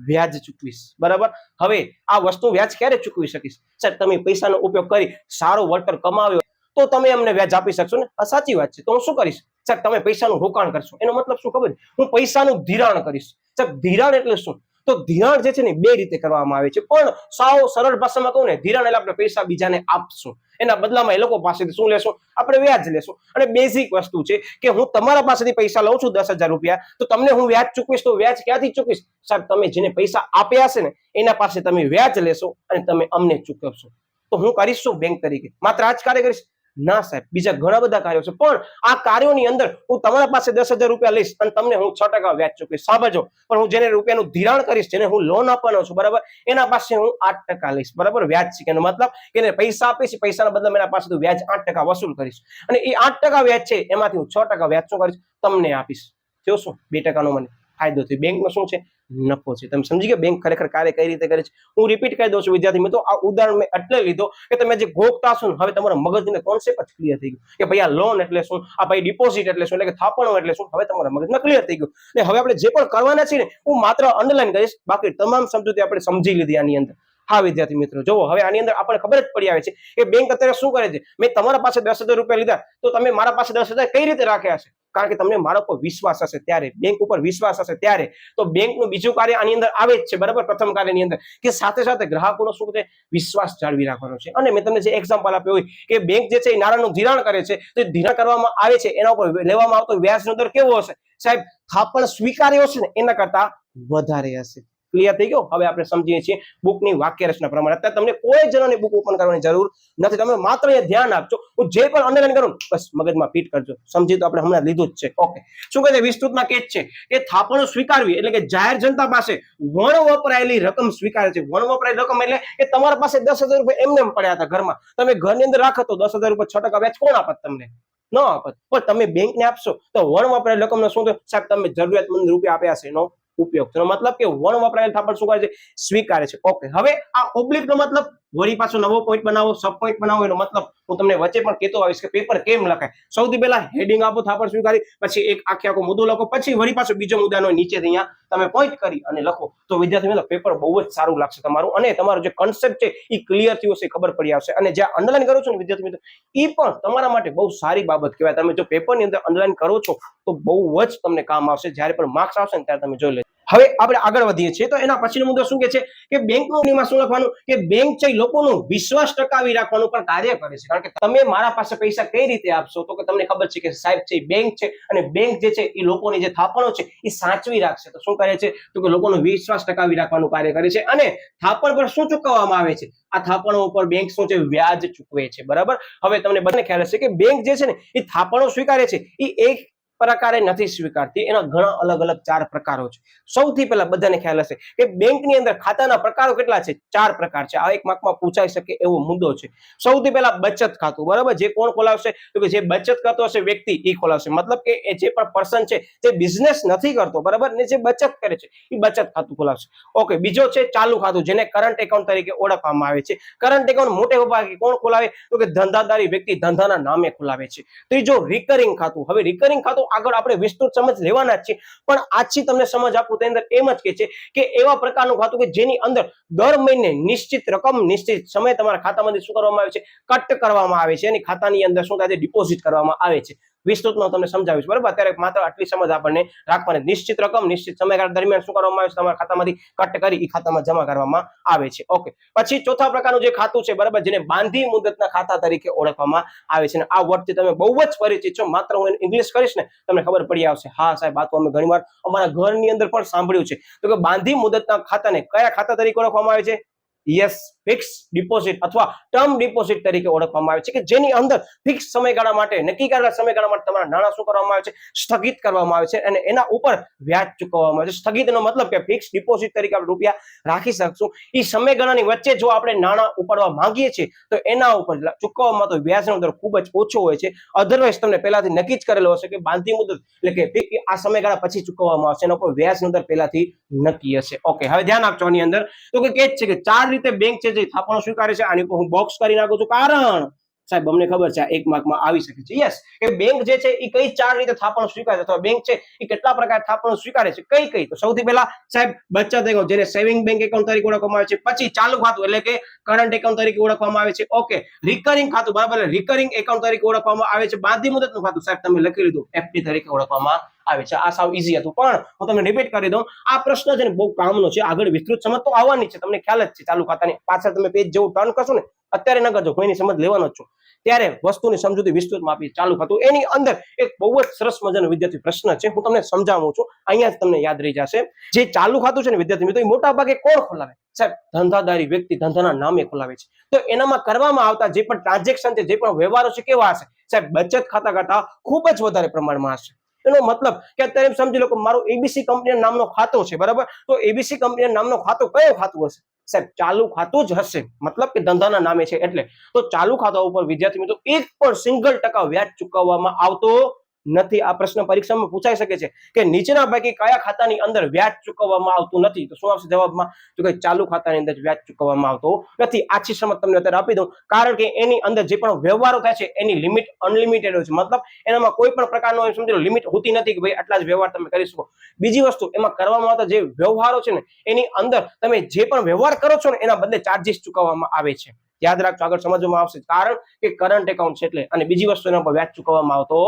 વ્યાજ ચૂકવીશ. બરાબર. હવે આ વસ્તુ વ્યાજ ક્યારે ચૂકવી શકીશ સાહેબ? તમે પૈસાનો ઉપયોગ કરી સારો વળતર કમાવ્યો તો તમે અમને વ્યાજ આપી શકશો ને. આ સાચી વાત છે. તો હું શું કરીશ સાહેબ? તમે પૈસાનું રોકાણ કરશો. એનો મતલબ શું ખબર? હું પૈસાનું ધિરાણ કરીશ. સાહેબ ધિરાણ એટલે શું? તો ધિરાણ જે છે ને 2 રીતે કરવામાં આવે છે, પણ સાવ સરળ ભાષામાં કહું ને, ધિરાણ એટલે આપણે પૈસા બીજાને આપશું, એના બદલામાં એ લોકો પાસેથી શું લેશું? આપણે વ્યાજ લેશું. અને બેઝિક વસ્તુ છે કે હું તમારા પાસેથી પૈસા લઉં છું 10,000 રૂપિયા, તો તમને હું વ્યાજ ચૂકવીશ, તો વ્યાજ ક્યાંથી ચૂકવીશ સાહેબ? તમે જેને પૈસા આપ્યા હશે ને એના પાસે તમે વ્યાજ લેશો અને તમે અમને ચૂકવશો. તો હું કરીશ શું બેંક તરીકે? માત્ર આ જ કાર્ય કરીશ? ના સાહેબ, બીજા ઘણા બધા કાર્યો છે, પણ આ કાર્યોની અંદર હું તમારા પાસે 10,000 રૂપિયા લઈશ અને તમને હું 6% વ્યાજ ચૂકવીશ. સાંભળજો, પણ હું જેને રૂપિયાનું ધિરાણ કરીશ, જેને હું લોન આપવાનો છું, બરાબર, એના પાસે હું 8% લઈશ. બરાબર, વ્યાજ છે. એનો મતલબ કે એને પૈસા આપીશ, પૈસાના બદલામાં એના પાસેથી વ્યાજ 8% વસૂલ કરીશ, અને એ 8% વ્યાજ છે એમાંથી હું 6% વ્યાજ શું કરીશ? તમને આપીશ. થયો શું? 2% નો મને ફાયદો થયો. બેંકનો શું છે? નફો છે. તમે સમજી ગયા બેંક ખરેખર કાર્ય કઈ રીતે કરે છે? હું રિપીટ કરી દઉં છું વિદ્યાર્થી મિત્રો. આ ઉદાહરણ મેં એટલે લીધો કે તમે જે ગોખતા છો ને, હવે તમારા મગજને કોન્સેપ્ટ જ ક્લિયર થઈ ગયું કે ભાઈ આ લોન એટલે શું, આ ભાઈ ડિપોઝિટ એટલે શું, એટલે કે થાપણો એટલે શું, હવે તમારા મગજમાં ક્લિયર થઈ ગયું. ને હવે આપણે જે પણ કરવાના છે ને, હું માત્ર અંડરલાઈન કરીશ, બાકી તમામ સમજૂતી આપણે સમજી લીધી આની અંદર. હા વિદ્યાર્થી મિત્રો, જોવો હવે આની અંદર આપણને ખબર જ પડી આવે છે કે બેંક અત્યારે શું કરે છે. મેં તમારા પાસે 10,000 રૂપિયા લીધા, તો તમે મારા પાસે 10,000 કઈ રીતે રાખ્યા છે? કારણ કે તમને મારા ઉપર વિશ્વાસ હશે ત્યારે, બેંક ઉપર વિશ્વાસ હશે ત્યારે. તો બેંકનું બીજું કાર્ય આની અંદર આવે જ છે, બરાબર, પ્રથમ કાર્યની અંદર, કે સાથે સાથે ગ્રાહકોનો શું છે, વિશ્વાસ જાળવી રાખવાનો છે. અને મેં તમને જે એક્ઝામ્પલ આપ્યું હોય કે બેંક જે છે એ નાણાંનું ધિરાણ કરે છે, તો ધિરાણ કરવામાં આવે છે એના ઉપર લેવામાં આવતો વ્યાજનો દર કેવો હશે સાહેબ? થાપણ સ્વીકાર્યો છે ને એના કરતા વધારે હશે. ક્લિયર થઈ ગયો? હવે આપણે સમજીએ છીએ બુકની વાક્ય રચના પ્રમાણે. અત્યારે તમને કોઈ જણાની બુક ઓપન કરવાની જરૂર નથી, તમે માત્ર એ ધ્યાન આપજો. હું જે પણ અંડરલાઈન કરું બસ મગજમાં ફિટ કરજો. સમજી તો આપણે હમણાં લીધું જ છે. ઓકે, શું કહે છે? વિસ્તૃતમાં કે છે કે થાપણો સ્વીકારવી એટલે કે જાહેર જનતા પાસે વણ વપરાયેલી રકમ સ્વીકારે છે. વણ વપરાયેલી રકમ એટલે કે તમારા પાસે 10,000 રૂપિયા એમને પડ્યા હતા ઘરમાં, તમે ઘરની અંદર રાખો તો 10,000 રૂપિયા 6% વ્યાજ કોણ આપત તમને? ન આપત. પણ તમે બેંકને આપશો તો વણ વપરાયેલી રકમનો શું થયું સાહેબ? તમે જરૂરિયાતમંદ રૂપિયા આપ્યા છે એનો ઉપયોગ. તેનો મતલબ કે વણ વપરાયેલ થાપણ શું કરે છે? સ્વીકારે છે. ઓકે, હવે આ ઓબ્લિક નો મતલબ વળી પાછો નવો પોઈન્ટ બનાવો, સબ પોઈન્ટ બનાવો, એનો મતલબ હું તમને વચ્ચે પણ કહેતો આવીશ કે પેપર કેમ લખાય. સૌથી પહેલા હેડિંગ આપો થાપણ સ્વીકારી, પછી એક આખો મુદ્દો લખો, પછી વળી પાછો બીજો મુદ્દાનો નીચે અહીંયા તમે પોઈન્ટ કરી અને લખો, તો વિદ્યાર્થી મિત્રો પેપર બહુ જ સારું લાગશે તમારું, અને તમારો જે કોન્સેપ્ટ છે એ ક્લિયર થયો છે, ખબર પડી આવશે. અને જ્યાં અંડરલાઈન કરો છો ને વિદ્યાર્થી મિત્રો, એ પણ તમારા માટે બહુ સારી બાબત કહેવાય. તમે જો પેપરની અંદર અંડરલાઈન કરો છો તો બહુ જ તમને કામ આવશે. જ્યારે પણ માર્ક્સ આવશે ને ત્યારે તમે જોઈ લેજો. હવે આપણે આગળ વધીએ છીએ તો એના પછીનો મુદ્દો શું કે છે કે બેંકનું નિયમમાં શું લખવાનું કે બેંક છે લોકોનું વિશ્વાસ ટકાવી રાખવાનું પણ કાર્ય કરે છે. કારણ કે તમે મારા પાસે પૈસા કઈ રીતે આપશો તો કે તમને ખબર છે કે સાહેબ છે બેંક છે, અને બેંક જે છે એ લોકોની જે થાપણો છે એ સાચવી રાખશે. તો શું કરે છે તો કે લોકોનો વિશ્વાસ ટકાવી રાખવાનું કાર્ય કરે છે. અને થાપણ પર શું ચૂકવવામાં આવે છે? આ થાપણો ઉપર બેંક શું છે? વ્યાજ ચૂકવે છે. બરાબર. હવે તમને બધાને ખ્યાલ હશે કે બેંક જે છે ને એ થાપણો સ્વીકારે છે એ એક પ્રકારે નથી સ્વીકારતી, એના ઘણા અલગ અલગ 4 પ્રકારો છે. સૌથી પહેલા બધાને ખ્યાલ હશે કે બેંકની અંદર ખાતાના પ્રકારો કેટલા છે? 4 પ્રકાર છે. આ એક માર્કમાં પૂછાઈ શકે એવો મુદ્દો છે. સૌથી પહેલા બચત ખાતું, બરાબર, જે કોણ ખોલાવશે તો કે જે બચત કરતો હશે વ્યક્તિ એ ખોલાવશે. મતલબ કે એ જે પણ પર્સન છે જે બિઝનેસ નથી કરતો, બરાબર, ને જે બચત કરે છે એ બચત ખાતું ખોલાવશે. ઓકે, બીજો છે ચાલુ ખાતું, જેને કરંટ એકાઉન્ટ તરીકે ઓળખવામાં આવે છે. કરંટ એકાઉન્ટ મોટે ભાગે કોણ ખોલાવે તો કે ધંધાદારી વ્યક્તિ ધંધાના નામે ખોલાવે છે. ત્રીજો રિકરિંગ ખાતું. હવે રિકરિંગ ખાતું આગળ આપણે વિસ્તૃત સમજ લેવાના જ છે, પણ આજથી તમને સમજ આપું તો અંદર એમ જ કે છે કે એવા પ્રકારનું ખાતું કે જેની અંદર દર મહિને નિશ્ચિત રકમ નિશ્ચિત સમય તમારા ખાતામાંથી શું કરવામાં આવે છે? કટ કરવામાં આવે છે, અને ખાતાની અંદર શું થાય છે? ડિપોઝિટ કરવામાં આવે છે. વિસ્તૃતમાં તમને સમજાવીશ, બરાબર. અત્યારે માત્ર આટલી સમજ આપણને રાખવાની. નિશ્ચિત રકમ નિશ્ચિત સમયગાળા દરમિયાન શું કરવામાં આવે છે? તમારા ખાતામાંથી કટ કરી એ ખાતામાં જમા કરવામાં આવે છે. ઓકે, પછી ચોથા પ્રકારનું જે ખાતું છે, બરાબર, જેને બાંધી મુદતના ખાતા તરીકે ઓળખવામાં આવે છે. અને આ વર્ડથી તમે બહુ જ પરિચિત છો. માત્ર હું ઇંગ્લિશ કરીશ ને તમને ખબર પડી આવશે. હા સાહેબ, આ તો અમે ઘણીવાર અમારા ઘરની અંદર પણ સાંભળ્યું છે. તો કે બાંધી મુદતના ખાતાને કયા ખાતા તરીકે ઓળખવામાં આવે છે? યસ, ફિક્સ ડિપોઝિટ અથવા ટર્મ ડિપોઝિટ તરીકે ઓળખવામાં આવે છે, કે જેની અંદર ફિક્સ સમયગાળા માટે, નક્કી કરેલા સમયગાળા માટે તમારા નાણાં શું કરવામાં આવે છે? સ્થગિત કરવામાં આવે છે, અને એના ઉપર વ્યાજ ચૂકવવામાં આવે છે. સ્થગિતનો મતલબ કે ફિક્સ ડિપોઝિટ તરીકે આપણે રૂપિયા રાખી શકશું. એ સમયગાળાની વચ્ચે જો આપણે નાણાં ઉપાડવા માંગીએ છીએ તો એના ઉપર ચૂકવવામાં તો વ્યાજનો દર ખૂબ જ ઓછો હોય છે. અધરવાઇઝ તમને પહેલાથી નક્કી જ કરેલો હશે કે બાંધી મુદત એટલે કે આ સમયગાળા પછી ચૂકવવામાં આવશે, એના ઉપર વ્યાજનો દર પહેલાથી નક્કી હશે. ઓકે, હવે ધ્યાન આપજો આની અંદર તો કે છે કે 4 રીતે બેંક છે જે થાપણો સ્વીકારે છે. આની ઉપર હું બોક્સ કરી નાખું છું, કારણ સાહેબ અમને ખબર છે આ એક માર્કમાં આવી શકે છે. યસ, કે બેંક જે છે એ કઈ 4 રીતે થાપણો સ્વીકારે છે, અથવા બેંક છે એ કેટલા પ્રકાર થાપણો સ્વીકારે છે, કઈ કઈ? તો સૌથી પહેલા સાહેબ બચત એકાઉન્ટ, જેને સેવિંગ બેંક એકાઉન્ટ તરીકે ઓળખવામાં આવે છે. પછી ચાલુ ખાતું એટલે કે કરંટ એકાઉન્ટ તરીકે ઓળખવામાં આવે છે. ઓકે, રિકરિંગ ખાતું, બરાબર, રિકરિંગ એકાઉન્ટ તરીકે ઓળખવામાં આવે છે. બાંધી મુદતનું ખાતું સાહેબ તમે લખી લીધું, એફડી તરીકે ઓળખવામાં આવે છે. આ સાવ ઈઝી હતું, પણ હું તમને રિપીટ કરી દઉં. આ પ્રશ્ન છે ને બહુ કામનો છે, આગળ વિસ્તૃત સમજ તો આવવાની છે, તમને ખ્યાલ જ છે. ચાલુ ખાતાની પાછળ તમે પેજ જેવું ટર્ન કરશો ને, અત્યારે ન કરજો, કોઈની સમજ લેવાનો જ છો, ત્યારે વસ્તુની સમજૂતી વિસ્તૃતમાં આપી. ચાલુ ખાતું એની અંદર એક બહુ જ સરસ મજાનો વિદ્યાર્થી પ્રશ્ન છે, હું તમને સમજાવું છું, અહીંયા જ તમને યાદ રહી જશે. જે ચાલુ ખાતું છે ને વિદ્યાર્થી મિત્રો, એ મોટા ભાગે કોણ ખોલાવે? સાહેબ ધંધાદારી વ્યક્તિ ધંધાના નામે ખોલાવે છે. તો એનામાં કરવામાં આવતા જે પણ ટ્રાન્ઝેક્શન છે, જે પણ વ્યવહારો છે, કેવા હશે? સાહેબ બચત ખાતા કરતા ખૂબ જ વધારે પ્રમાણમાં હશે. એનો મતલબ કે અત્યારે સમજી લો કે મારું એબીસી કંપની નામનો ખાતો છે, બરાબર, તો એબીસી કંપની નામનો ખાતો કયો ખાતું હશે? સાહેબ ચાલુ ખાતું જ હશે, મતલબ કે ધંધાના નામે છે એટલે. તો ચાલુ ખાતા ઉપર વિદ્યાર્થી મિત્રો 1% વ્યાજ ચૂકવવામાં આવતો નથી. આ પ્રશ્ન પરીક્ષામાં પૂછાઈ શકે છે કે નીચેના પૈકી કયા ખાતાની અંદર વ્યાજ ચૂકવવામાં આવતું નથી? તો શું આવશે જવાબમાં? તો કે ચાલુ ખાતાની અંદર વ્યાજ ચૂકવવામાં આવતો નથી. આછી સમજ તમને અત્યારે આપી દઉં, કારણ કે એની અંદર જે પણ વ્યવહારો થાય છે એની લિમિટ અનલિમિટેડ હોય છે. મતલબ એનામાં કોઈ પણ પ્રકારનો સમજી લો લિમિટ હોતી નથી કે ભાઈ આટલા જ વ્યવહાર તમે કરી શકો. બીજી વસ્તુ, એમાં કરવામાં આવતા જે વ્યવહારો છે ને એની અંદર તમે જે પણ વ્યવહાર કરો છો ને એના બદલે ચાર્જિસ ચૂકવવામાં આવે છે. યાદ રાખજો, આગળ સમજવામાં આવશે. કારણ કે કરંટ એકાઉન્ટ છે એટલે. અને બીજી વસ્તુ એના પર વ્યાજ ચૂકવવામાં આવતો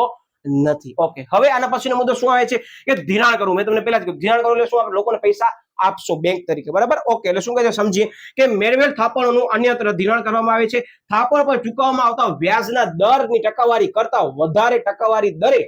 નથી. ઓકે, હવે આના પછીનો મુદ્દો શું આવે છે કે ધિરાણ કરવું. મેં તમને પહેલા જ કીધું ધિરાણ કરવું એટલે શું, આપણે લોકોને પૈસા આપશો બેંક તરીકે, બરાબર. ઓકે, એટલે શું કહે છે સમજીએ કે મેળવેલ થાપણોનું અન્યત્ર ધિરાણ કરવામાં આવે છે. થાપણ પર ચૂકવવામાં આવતા વ્યાજના દરની ટકાવારી કરતા વધારે ટકાવારી દરે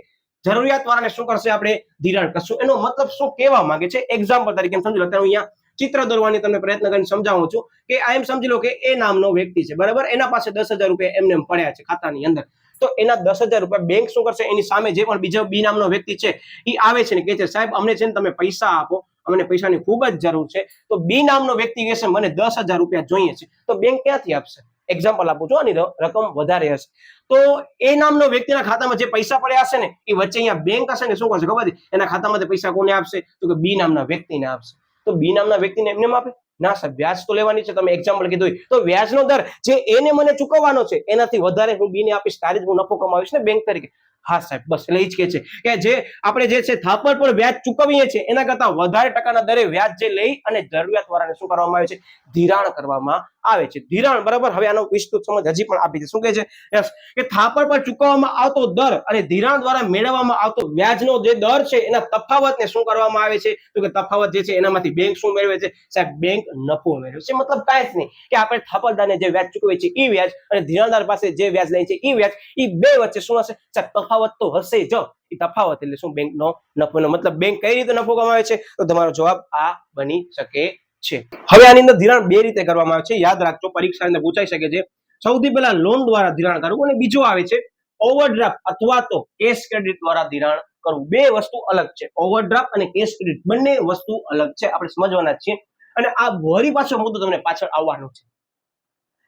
જરૂરિયાત વાળાને શું કરશે, આપણે ધિરાણ કરશું. એનો મતલબ શું કહેવા માંગે છે, એક્ઝામ્પલ તરીકે સમજી લો. અત્યારે અહીંયા ચિત્ર દોરવાની તમને પ્રયત્ન કરીને સમજાવું છું કે આ એમ સમજી લો કે એ નામનો વ્યક્તિ છે, બરાબર. એના પાસે 10,000 રૂપિયા એમને પડ્યા છે ખાતાની અંદર. તો એના 10,000 રૂપિયા બેંક શું કરશે, એની સામે જે પણ બીજો બી નામનો વ્યક્તિ છે એ આવે છે ને કહે છે સાહેબ અમને છે ને તમે પૈસા આપો, અમને પૈસાની ખૂબ જ જરૂર છે. તો બી નામનો વ્યક્તિ કહેશે મને 10,000 રૂપિયા જોઈએ છે. તો બેંક ક્યાંથી આપશે? એક્ઝામ્પલ આપું છું, આની રકમ વધારે હશે તો એ નામનો વ્યક્તિના ખાતામાં જે પૈસા પડ્યા હશે ને એ વચ્ચે અહીંયા બેંક હશે ને શું કરશે ખબર છે, એના ખાતામાંથી પૈસા કોને આપશે, તો કે બી નામના વ્યક્તિને આપશે. તો બી નામના વ્યક્તિને એમને આપે ના સાહેબ, વ્યાજ તો લેવાની છે. તમે એક્ઝામ્પલ કીધું તો વ્યાજનો દર જે એને મને ચૂકવવાનો છે એનાથી વધારે હું બીને આપીશ, તારે જ હું નફો કમાવીશ ને બેંક તરીકે. હા સાહેબ, બસ એટલે એ જ કે છે કે જે આપણે જે છે થાપણ પર વ્યાજ ચૂકવીએ છીએ એના કરતા વધારે ટકાના દરે વ્યાજ જે લઈ અને જરૂરિયાત વાળાને શું કરવામાં આવે છે, ધિરાણ કરવામાં આવે છે. ધિરાણ, બરાબર. હવે આનો વિસ્તૃત સમજ હજી પણ આપી છે. શું કહે છે કે થાપણ પર ચૂકવવામાં આવતો દર અને ધિરાણ દ્વારા મેળવવામાં આવતો વ્યાજનો જે દર છે એના તફાવતને શું કરવામાં આવે છે, તો કે તફાવત જે છે એનામાંથી બેંક શું મેળવે છે, સાહેબ બેંક નફો મેળવે છે. મતલબ કાંઈ જ નહીં કે આપણે થાપણદારને જે વ્યાજ ચૂકવે છે એ વ્યાજ અને ધિરાણદાર પાસે જે વ્યાજ લે છે એ વ્યાજ, એ બે વચ્ચે શું હશે, સાહેબ તફાવત તો હશે જ. એ તફાવત એટલે શું, બેંકનો નફોનો મતલબ બેંક કઈ રીતે નફો કમાવે છે, તો તમારો જવાબ આ બની શકે છે. હવે આની અંદર ધિરાણ બે રીતે કરવામાં આવે છે, યાદ રાખજો, પરીક્ષાની અંદર પૂછાઈ શકે છે. સૌથી પહેલા લોન દ્વારા ધિરાણ કરવું અને બીજો આવે છે ઓવરડ્રાફ્ટ અથવા તો કેશ ક્રેડિટ દ્વારા ધિરાણ કરવું. બે વસ્તુ અલગ છે, ઓવરડ્રાફ્ટ અને કેશ ક્રેડિટ બંને વસ્તુ અલગ છે, આપણે સમજવાના છીએ. અને આ વળી પાછો મુદ્દો તમને પાછળ આવવાનો છે,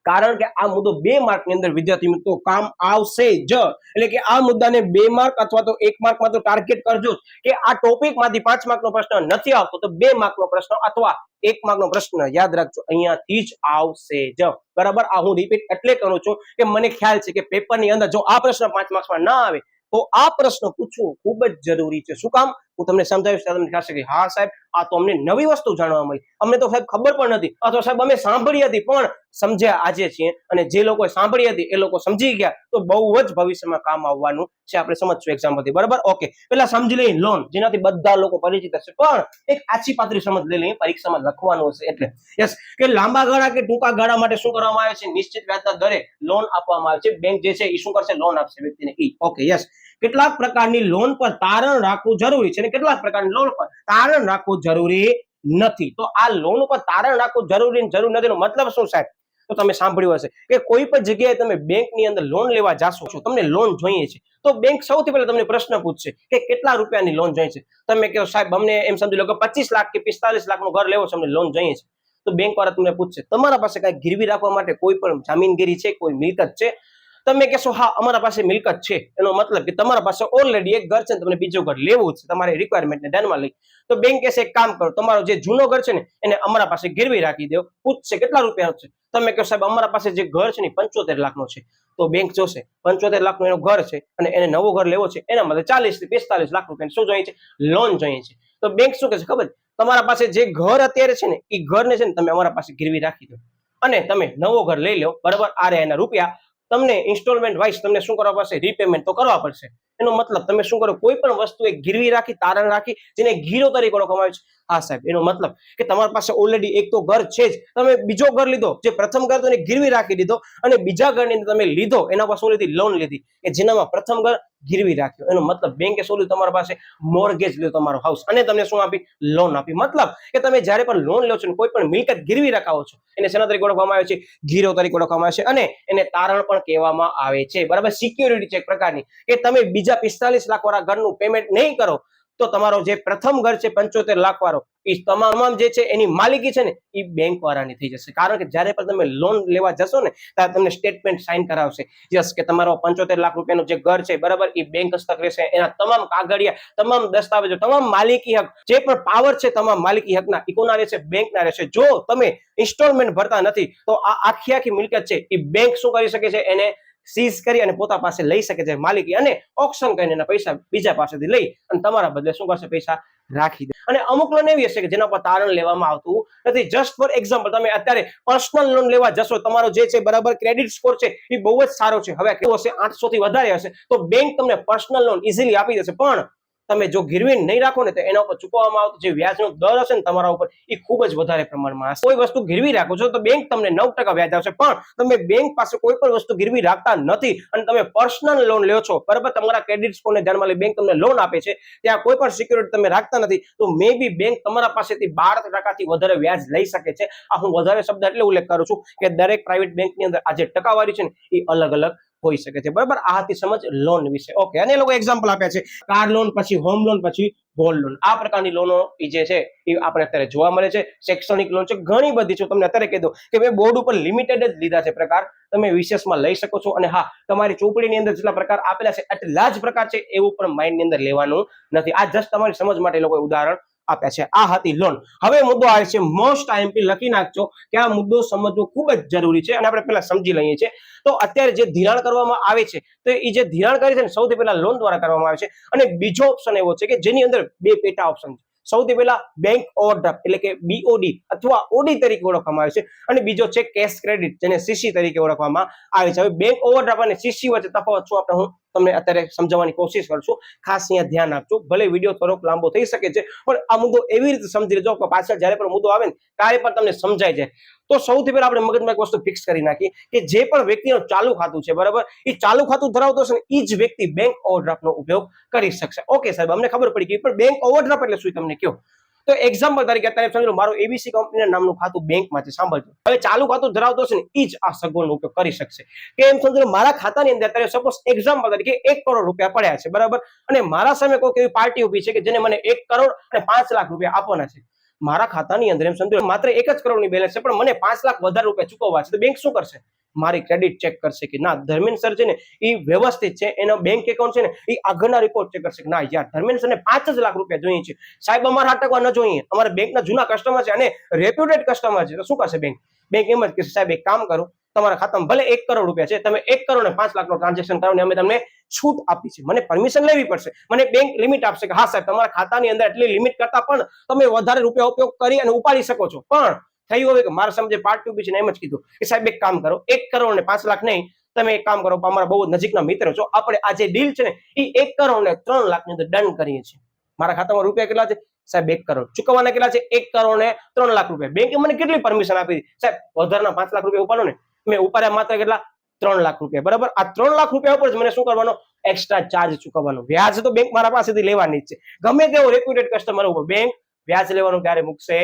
કારણ કે આ મુદ્દો 2 માર્કની અંદર વિદ્યાર્થી મિત્રો કામ આવશે જ. એટલે કે આ મુદ્દાને 2 માર્ક અથવા તો 1 માર્કમાં તો ટાર્ગેટ કરજો કે આ ટોપિકમાંથી 5 માર્કનો પ્રશ્ન નથી આવતો તો 2 માર્કનો પ્રશ્ન અથવા 1 માર્કનો પ્રશ્ન યાદ રાખજો અહીંયાથી જ આવશે જ, બરાબર. આ હું રિપીટ એટલે કરું છું કે મને ખ્યાલ છે કે પેપરની અંદર જો આ પ્રશ્ન 5 માર્ક્સમાં ના આવે તો આ પ્રશ્ન પૂછવો ખૂબ જ જરૂરી છે. શું કામ, હું તમને સમજાવીશ ત્યારે તમને ખ્યાલ છે કે હા સાહેબ આ તો અમને નવી વસ્તુ જાણવા મળી, અમને તો સાહેબ ખબર પણ નથી, અથવા સાહેબ અમે સાંભળી હતી પણ સમજ્યા આજે છીએ, અને જે લોકો સાંભળી હતી એ લોકો સમજી ગયા તો બહુ જ ભવિષ્યમાં કામ આવવાનું છે. આપણે સમજશું એક્ઝામ્પલથી, બરાબર. ઓકે, પેલા સમજી લઈએ લોન, જેનાથી બધા લોકો પરિચિત હશે, પણ એક આછી પાતળી સમજ લઈ લઈએ, પરીક્ષામાં લખવાનું હશે એટલે. યસ, કે લાંબા ગાળા કે ટૂંકા ગાળા માટે શું કરવામાં આવે છે, નિશ્ચિત વ્યાજના દરે લોન આપવામાં આવે છે. બેંક જે છે એ શું કરશે, લોન આપશે વ્યક્તિને. Okay, yes. કેટલાક પ્રકારની લોન પર તારણ રાખવું જરૂરી છે અને કેટલાક પ્રકારની લોન પર તારણ રાખવું જરૂરી નથી. તો આ લોન ઉપર તારણ રાખવું જરૂરી નથી નો મતલબ શું સાહેબ, તો તમે સાંભળ્યું હશે કે કોઈ પણ જગ્યાએ તમે બેંકની અંદર લોન લેવા જાશો છો, તમને લોન જોઈએ છે તો બેંક સૌથી પહેલા તમને પ્રશ્ન પૂછશે કે કેટલા રૂપિયાની લોન જોઈએ છે. તમે કહો સાહેબ અમને એમ સમજી લો કે 25 લાખ કે 45 લાખનું ઘર લેવો છે, અમને લોન જોઈએ છે. તો બેંક વાળા તમને પૂછશે તમારા પાસે કઈ ગીરવી રાખવા માટે કોઈ પણ જામીનગીરી છે, કોઈ મિલકત છે? તમે કહેશો હા અમારા પાસે મિલકત છે, એનો મતલબ કે તમારા પાસે ઓલરેડી એક ઘર છે, તમને બીજું ઘર લેવું છે, તમારી રિક્વાયરમેન્ટને ધ્યાનમાં લઈ. તો બેંક કહેશે એક કામ કરો, તમારો જે જૂનો ઘર છે ને એને અમારા પાસે ગીરવી રાખી દો. પૂછશે કેટલા રૂપિયા છે, તમે કહો સાહેબ અમારા પાસે જે ઘર છે ને 75 લાખનો છે. તો બેંક જોશે 75 લાખનું એનું ઘર છે અને એને નવો ઘર લેવો છે, એના માટે 40 થી 45 લાખ રૂપિયા શું જોઈએ છે, લોન જોઈએ છે. તો બેંક શું કહે છે ખબર, તમારા પાસે જે ઘર અત્યારે છે ને એ ઘરને છે ને તમે અમારા પાસે ગીરવી રાખી દો અને તમે નવો ઘર લઈ લો, બરાબર. આ રહ્યા એના રૂપિયા, તમને ઇન્સ્ટોલમેન્ટ વાઇઝ તમને શું કરવા પડશે, રીપેમેન્ટ તો કરવા પડશે. એનો મતલબ તમે શું કરો, કોઈ પણ વસ્તુ એક ગીરવી રાખી, તારણ રાખી, જેને ગીરો તરીકે ઓળખવામાં આવે છે. હા સાહેબ, એનો મતલબ કે તમારી પાસે ઓલરેડી એક તો ઘર છે જ, તમે બીજો ઘર લીધો, જે પ્રથમ ઘર તો એને ગીરવી રાખી દીધો અને બીજા ઘરની અંદર તમે લીધો એના પાસે લીધી લોન લીધી કે જેનામાં પ્રથમ ઘર ગીરવી રાખ્યો. એનો મતલબ બેંકે શું લીધું, તમારા પાસે મોર્ગેજ લીધો તમારો હાઉસ અને તમને શું આપી, લોન આપી. મતલબ કે તમે જ્યારે પણ લોન લો છો કોઈ પણ મિલકત ગીરવી રખાવો છો એને શેના તરીકે ઓળખવામાં આવે છે, ગીરો તરીકે ઓળખવામાં આવે છે અને એને તારણ પણ કહેવામાં આવે છે, બરાબર. સિક્યોરિટી છે એક પ્રકારની, કે તમે બીજા 45 લાખ વાળા ઘરનું પેમેન્ટ નહીં કરો તો તમારો જે પ્રથમ ઘર છે 75 લાખ વાળો એ તમામ જે છે એની માલિકી છે ને એ બેંક વાળાની થઈ જશે. કારણ કે જ્યારે પણ તમે લોન લેવા જશો ને ત્યારે તમને સ્ટેટમેન્ટ સાઇન કરાવશે, યસ, કે તમારો 75 લાખ રૂપિયાનું જે ઘર છે, બરાબર, એ બેંક હસ્તક રહેશે. એના તમામ કાગળિયા, તમામ દસ્તાવેજો, તમામ માલિકી હક, જે પણ પાવર છે તમામ માલિકી હકના એ કોના રહેશે, બેંકના રહેશે. જો તમે ઇન્સ્ટોલમેન્ટ ભરતા નથી તો આ આખી મિલકત છે એ બેંક શું કરી શકે છે, એને સીઝ કરી અને પોતા પાસે લઈ શકે છે માલિકી, અને ઓક્શન કરીને એના પૈસા બીજા પાસેથી લઈ અને તમારા બદલે શું કરશે, પૈસા રાખી દે. અને અમુક લોન એવી હશે કે જેના પર તારણ લેવામાં આવતું નથી. જસ્ટ ફોર એક્ઝામ્પલ, તમે અત્યારે પર્સનલ લોન લેવા જશો, તમારો જે છે બરાબર ક્રેડિટ સ્કોર છે એ બહુ જ સારો છે, હવે કેવો હશે 800 થી વધારે હશે, તો બેંક તમને પર્સનલ લોન ઇઝીલી આપી દેશે. પણ તમે જો ગીરવી નહીં રાખો ને તો એના ઉપર ચૂકવવામાં આવતો જે વ્યાજનો દર હશે ને તમારા ઉપર, એ ખૂબ જ વધારે પ્રમાણમાં હશે. કોઈ વસ્તુ ગીરવી રાખો છો તો બેંક તમને 9% વ્યાજ આવશે, પણ તમે બેંક પાસે કોઈ પણ વસ્તુ ગીરવી રાખતા નથી અને તમે પર્સનલ લોન લ્યો છો, બરાબર, તમારા ક્રેડિટ સ્કોરને ધ્યાનમાં લઈ બેંક તમને લોન આપે છે, ત્યાં કોઈ પણ સિક્યુરિટી તમે રાખતા નથી, તો મે બી બેંક તમારા પાસેથી 12% થી વધારે વ્યાજ લઈ શકે છે. આ હું વધારે શબ્દ એટલે ઉલ્લેખ કરું છું કે દરેક પ્રાઇવેટ બેંકની અંદર આ જે ટકાવારી છે ને એ અલગ અલગ હોઈ શકે છે, બરાબર. આ હતી સમજ લોન વિશે. ઓકે, અને એ લોકો એક્ઝામ્પલ આપ્યા છે કાર લોન, પછી હોમ લોન, પછી ગોલ્ડ લોન. આ પ્રકારની લોનો જે છે એ આપણે અત્યારે જોવા મળે છે. શૈક્ષણિક લોન છે, ઘણી બધી છે. તમને અત્યારે કહી દઉં કે મેં બોર્ડ ઉપર લિમિટેડ જ લીધા છે પ્રકાર, તમે વિશેષમાં લઈ શકો છો. અને હા, તમારી ચોપડીની અંદર જેટલા પ્રકાર આપેલા છે એટલા જ પ્રકાર છે એવું પણ માઇન્ડની અંદર લેવાનું નથી. આ જસ્ટ તમારી સમજ માટે લોકોએ ઉદાહરણ આપ્યા છે. આ હતી લોન. હવે મુદ્દો આવે છે મોસ્ટ આઈએમપી, લખી નાખજો કે આ મુદ્દો સમજવો ખૂબ જ જરૂરી છે અને આપણે પહેલા સમજી લઈએ છીએ. તો અત્યારે જે ધિરાણ કરવામાં આવે છે તો એ જે ધિરાણ કરે છે ને સૌથી પહેલા લોન દ્વારા કરવામાં આવે છે. અને બીજો ઓપ્શન એવો છે કે જેની અંદર બે પેટા ઓપ્શન છે. સૌથી પહેલા બેંક ઓવરડ્રાફ્ટ એટલે કે બીઓડી અથવા ઓડી તરીકે ઓળખવામાં આવે છે, અને બીજો છે કેશ ક્રેડિટ જેને સીસી તરીકે ઓળખવામાં આવે છે. હવે બેંક ઓવરડ્રાફ્ટ અને સીસી વચ્ચે તફાવત શું આપણે હું તમને અત્યારે સમજાવવાની કોશિશ કરશું. ખાસ અહીંયા ધ્યાન આપજો. ભલે વિડીયો થોડોક લાંબો થઈ શકે છે પણ આ મુદ્દો એવી રીતે સમજી લેજો કે પાછળ જ્યારે પણ મુદ્દો આવે ને ત્યારે પણ તમને સમજાય જાય. તો સૌથી પહેલા આપણે મગજમાં એક વસ્તુ ફિક્સ કરી નાખી કે જે પણ વ્યક્તિનું ચાલુ ખાતું છે, બરાબર, એ ચાલુ ખાતું ધરાવતો છે ને એ જ વ્યક્તિ બેંક ઓવરડ્રાફ્ટનો ઉપયોગ કરી શકશે. ઓકે સાહેબ, અમને ખબર પડી ગઈ, પણ બેંક ઓવરડ્રાફ્ટ એટલે શું તમને કહો. તો એક્ઝામ્પલ તરીકે અત્યારે સમજો મારું એબીસી કંપનીના નામનું ખાતું બેંકમાં છે, સાંભળજો. હવે ચાલુ ખાતું ધરાવતો છે ને એ જ આ સગવડનો ઉપયોગ કરી શકશે. કે એમ સમજો મારા ખાતાની અંદર અત્યારે સપોઝ એક્ઝામ્પલ તરીકે 1 કરોડ રૂપિયા પડ્યા છે, બરાબર, અને મારા સામે કોઈ એવી પાર્ટી ઊભી છે કે જેને મને 1 કરોડ અને 5 લાખ રૂપિયા આપવાના છે. મારા ખાતાની અંદર એમ સમજો માત્ર 1 જ કરોડની બેલેન્સ છે, પણ મને 5 લાખ વધારે રૂપિયા ચૂકવવા છે. તો બેંક શું કરશે? મારી ક્રેડિટ ચેક કરશે કે ના ધર્મેન્દ્ર સર છે ને એ વ્યવસ્થિત છે, એનો બેંક એકાઉન્ટ છે ને એ આગળના રિપોર્ટ ચેક કરશે કે ના યાર ધર્મેન્દ્ર સરને 5 જ લાખ રૂપિયા જોઈએ છે, સાહેબ અમારે અટકવા ન જોઈએ, અમારે બેંકના જૂના કસ્ટમર છે અને રેપ્યુટેડ કસ્ટમર છે. તો શું કરશે બેંક? બેંક એમ જ કહેશે સાહેબ એક કામ કરો, તમારા ખાતામાં ભલે 1 કરોડ રૂપિયા છે, તમે 1 કરોડ અને 5 લાખનો ટ્રાન્ઝેક્શન કરો ને અમે તમને છૂટ આપી છે, મને પરમિશન લેવી પડશે, મને બેંક લિમિટ આપશે કે હા સાહેબ તમારા ખાતાની અંદર એટલી લિમિટ કરતા પણ તમે વધારે રૂપિયા ઉપયોગ કરી અને ઉપાડી શકો છો. પણ થયું હવે કે મારા સમજે પાર્ટી ઊભી છે ને એમ જ કીધું કે સાહેબ એક કામ કરો, 1 કરોડ અને 5 લાખ નહીં, તમે એક કામ કરો, અમારા બહુ નજીકના મિત્ર છો, આપણે આ જે ડીલ છે ને એ 1 કરોડ અને 3 લાખની અંદર ડન કરીએ છીએ. મારા ખાતામાં રૂપિયા કેટલા છે સાહેબ? 1 કરોડ. ચૂકવવાના કેટલા છે? 1 કરોડ અને 3 લાખ રૂપિયા. બેંકે મને કેટલી પરમિશન આપી સાહેબ? વધારાના 5 લાખ રૂપિયા ઉપાડો ને. મેં ઉપાડ્યા માત્ર કેટલા? 3 લાખ રૂપિયા, બરાબર. આ 3 લાખ રૂપિયા ઉપર મને શું કરવાનો? એક્સ્ટ્રા ચાર્જ ચૂકવવાનો. વ્યાજ તો બેંક મારા પાસેથી લેવાની જ છે. ગમે તેવો રેપ્યુટેડ કસ્ટમર ઉપર બેંક વ્યાજ લેવાનું ક્યારે મૂકશે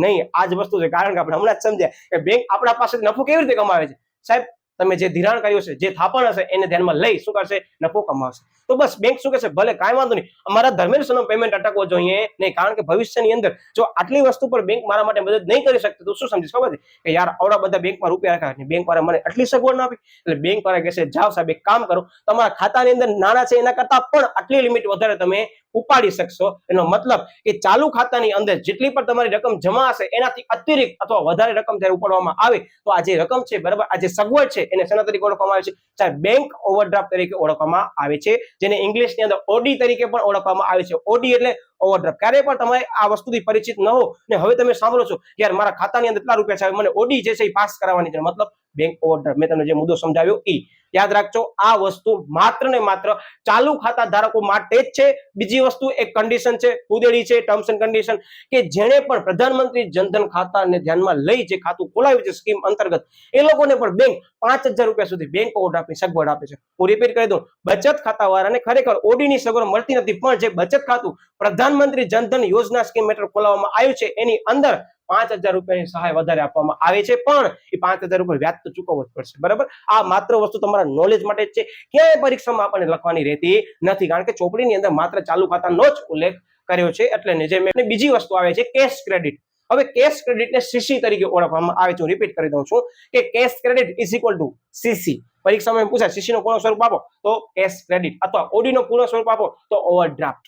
નહીં. આ જ વસ્તુ છે. કારણ કે આપણે હમણાં જ સમજ્યા કે બેંક આપણા પાસેથી નફો કેવી રીતે કમાવે છે. સાહેબ તમે જે ધિરાણ કર્યું છે, જે થાપણ હશે એને ધ્યાનમાં લઈ શું કરશે? નફો કમાવશે. તો બસ બેંક શું કહેશે? ભલે કાંઈ વાંધો નહીં, અમારા ધર્મેન્દ્ર સરનો પેમેન્ટ અટકવો જોઈએ નહીં, કારણ કે ભવિષ્યની અંદર જો આટલી વસ્તુ પર બેંક મારા માટે મદદ નહીં કરી શકતી તો શું સમજીશ ખબર છે કે યાર આવડા બધા બેંકમાં રૂપિયા રાખ્યા, બેંક વાળા મને આટલી સગવડ ના આપી. એટલે બેંક વાળા કહેશે જાઓ સાહેબ એક કામ કરો, તમારા ખાતાની અંદર નાણાં છે એના કરતા પણ આટલી લિમિટ વધારે તમે ઉપાડી શકશો. એનો મતલબ કે ચાલુ ખાતાની અંદર જેટલી પણ તમારી રકમ જમા હશે એનાથી અતિરિક્ત અથવા વધારે રકમ જ્યારે ઉપાડવામાં આવે તો આ જે રકમ છે, બરાબર, આ જે સગવડ છે એને શેના તરીકે ઓળખવામાં આવે છે? સાહેબ બેંક ઓવરડ્રાફ્ટ તરીકે ઓળખવામાં આવે છે, જેને ઇંગ્લિશની અંદર ઓડી તરીકે પણ ઓળખવામાં આવે છે. ઓડી એટલે ઓવરડ્રાફ્ટ. ક્યારે પણ તમે આ વસ્તુથી પરિચિત ન હો ને હવે તમે સાંભળો છો કે યાર મારા ખાતાની અંદર કેટલા રૂપિયા છે, મને ઓડી જે છે એ પાસ કરાવવાની છે, મતલબ બેંક ઓવરડ્રાફ્ટ. મેં તમને જે મુદ્દો સમજાવ્યો એ યાદ રાખજો. આ વસ્તુ માત્ર ને માત્ર ચાલુ ખાતા ધારકો માટે જ છે. બીજી વસ્તુ એક કન્ડિશન છે, ઉદેડી છે, ટર્મ્સ એન્ડ કન્ડિશન, કે જેણે પણ પ્રધાનમંત્રી જનધન ખાતાને ધ્યાનમાં લઈ જે ખાતું ખોલાવ્યું છે સ્કીમ અંતર્ગત, એ લોકોને પણ બેંક 5000 રૂપિયા સુધી બેંક ઓવરડ્રાફ્ટની સગવડ આપે છે. હું રિપીટ કરી દઉં, બચત ખાતા વાળાને ખરેખર ઓડીની સગવડ મળતી નથી, પણ જે બચત ખાતું પ્રધાનમંત્રી જનધન યોજના સ્કીમ હેઠળ ખોલાવવામાં આવ્યું છે એની અંદર 5000 રૂપિયાની સહાય વધારે આપવામાં આવે છે, પણ એ 5000 રૂપિયા વ્યાજ તો ચૂકવવું જ પડશે, બરાબર. આ માત્ર વસ્તુ તમારા નોલેજ માટે જ છે, ક્યાંય પરીક્ષામાં આપણને લખવાની રહેતી નથી, કારણ કે ચોપડીની અંદર માત્ર ચાલુ ખાતાનો જ ઉલ્લેખ કર્યો છે. એટલે જે મેં બીજી વસ્તુ આવે છે કેશ ક્રેડિટ. હવે કેશ ક્રેડિટને સીસી તરીકે ઓળખવામાં આવે છે. હું રિપીટ કરી દઉં છું કે cache credit is equal to CC. પરીક્ષામાં પૂછાય સીસી નો પૂર્ણ સ્વરૂપ આપો તો કેશ ક્રેડિટ, અથવા ઓડી નો પૂર્ણ સ્વરૂપ આપો તો ઓવરડ્રાફ્ટ.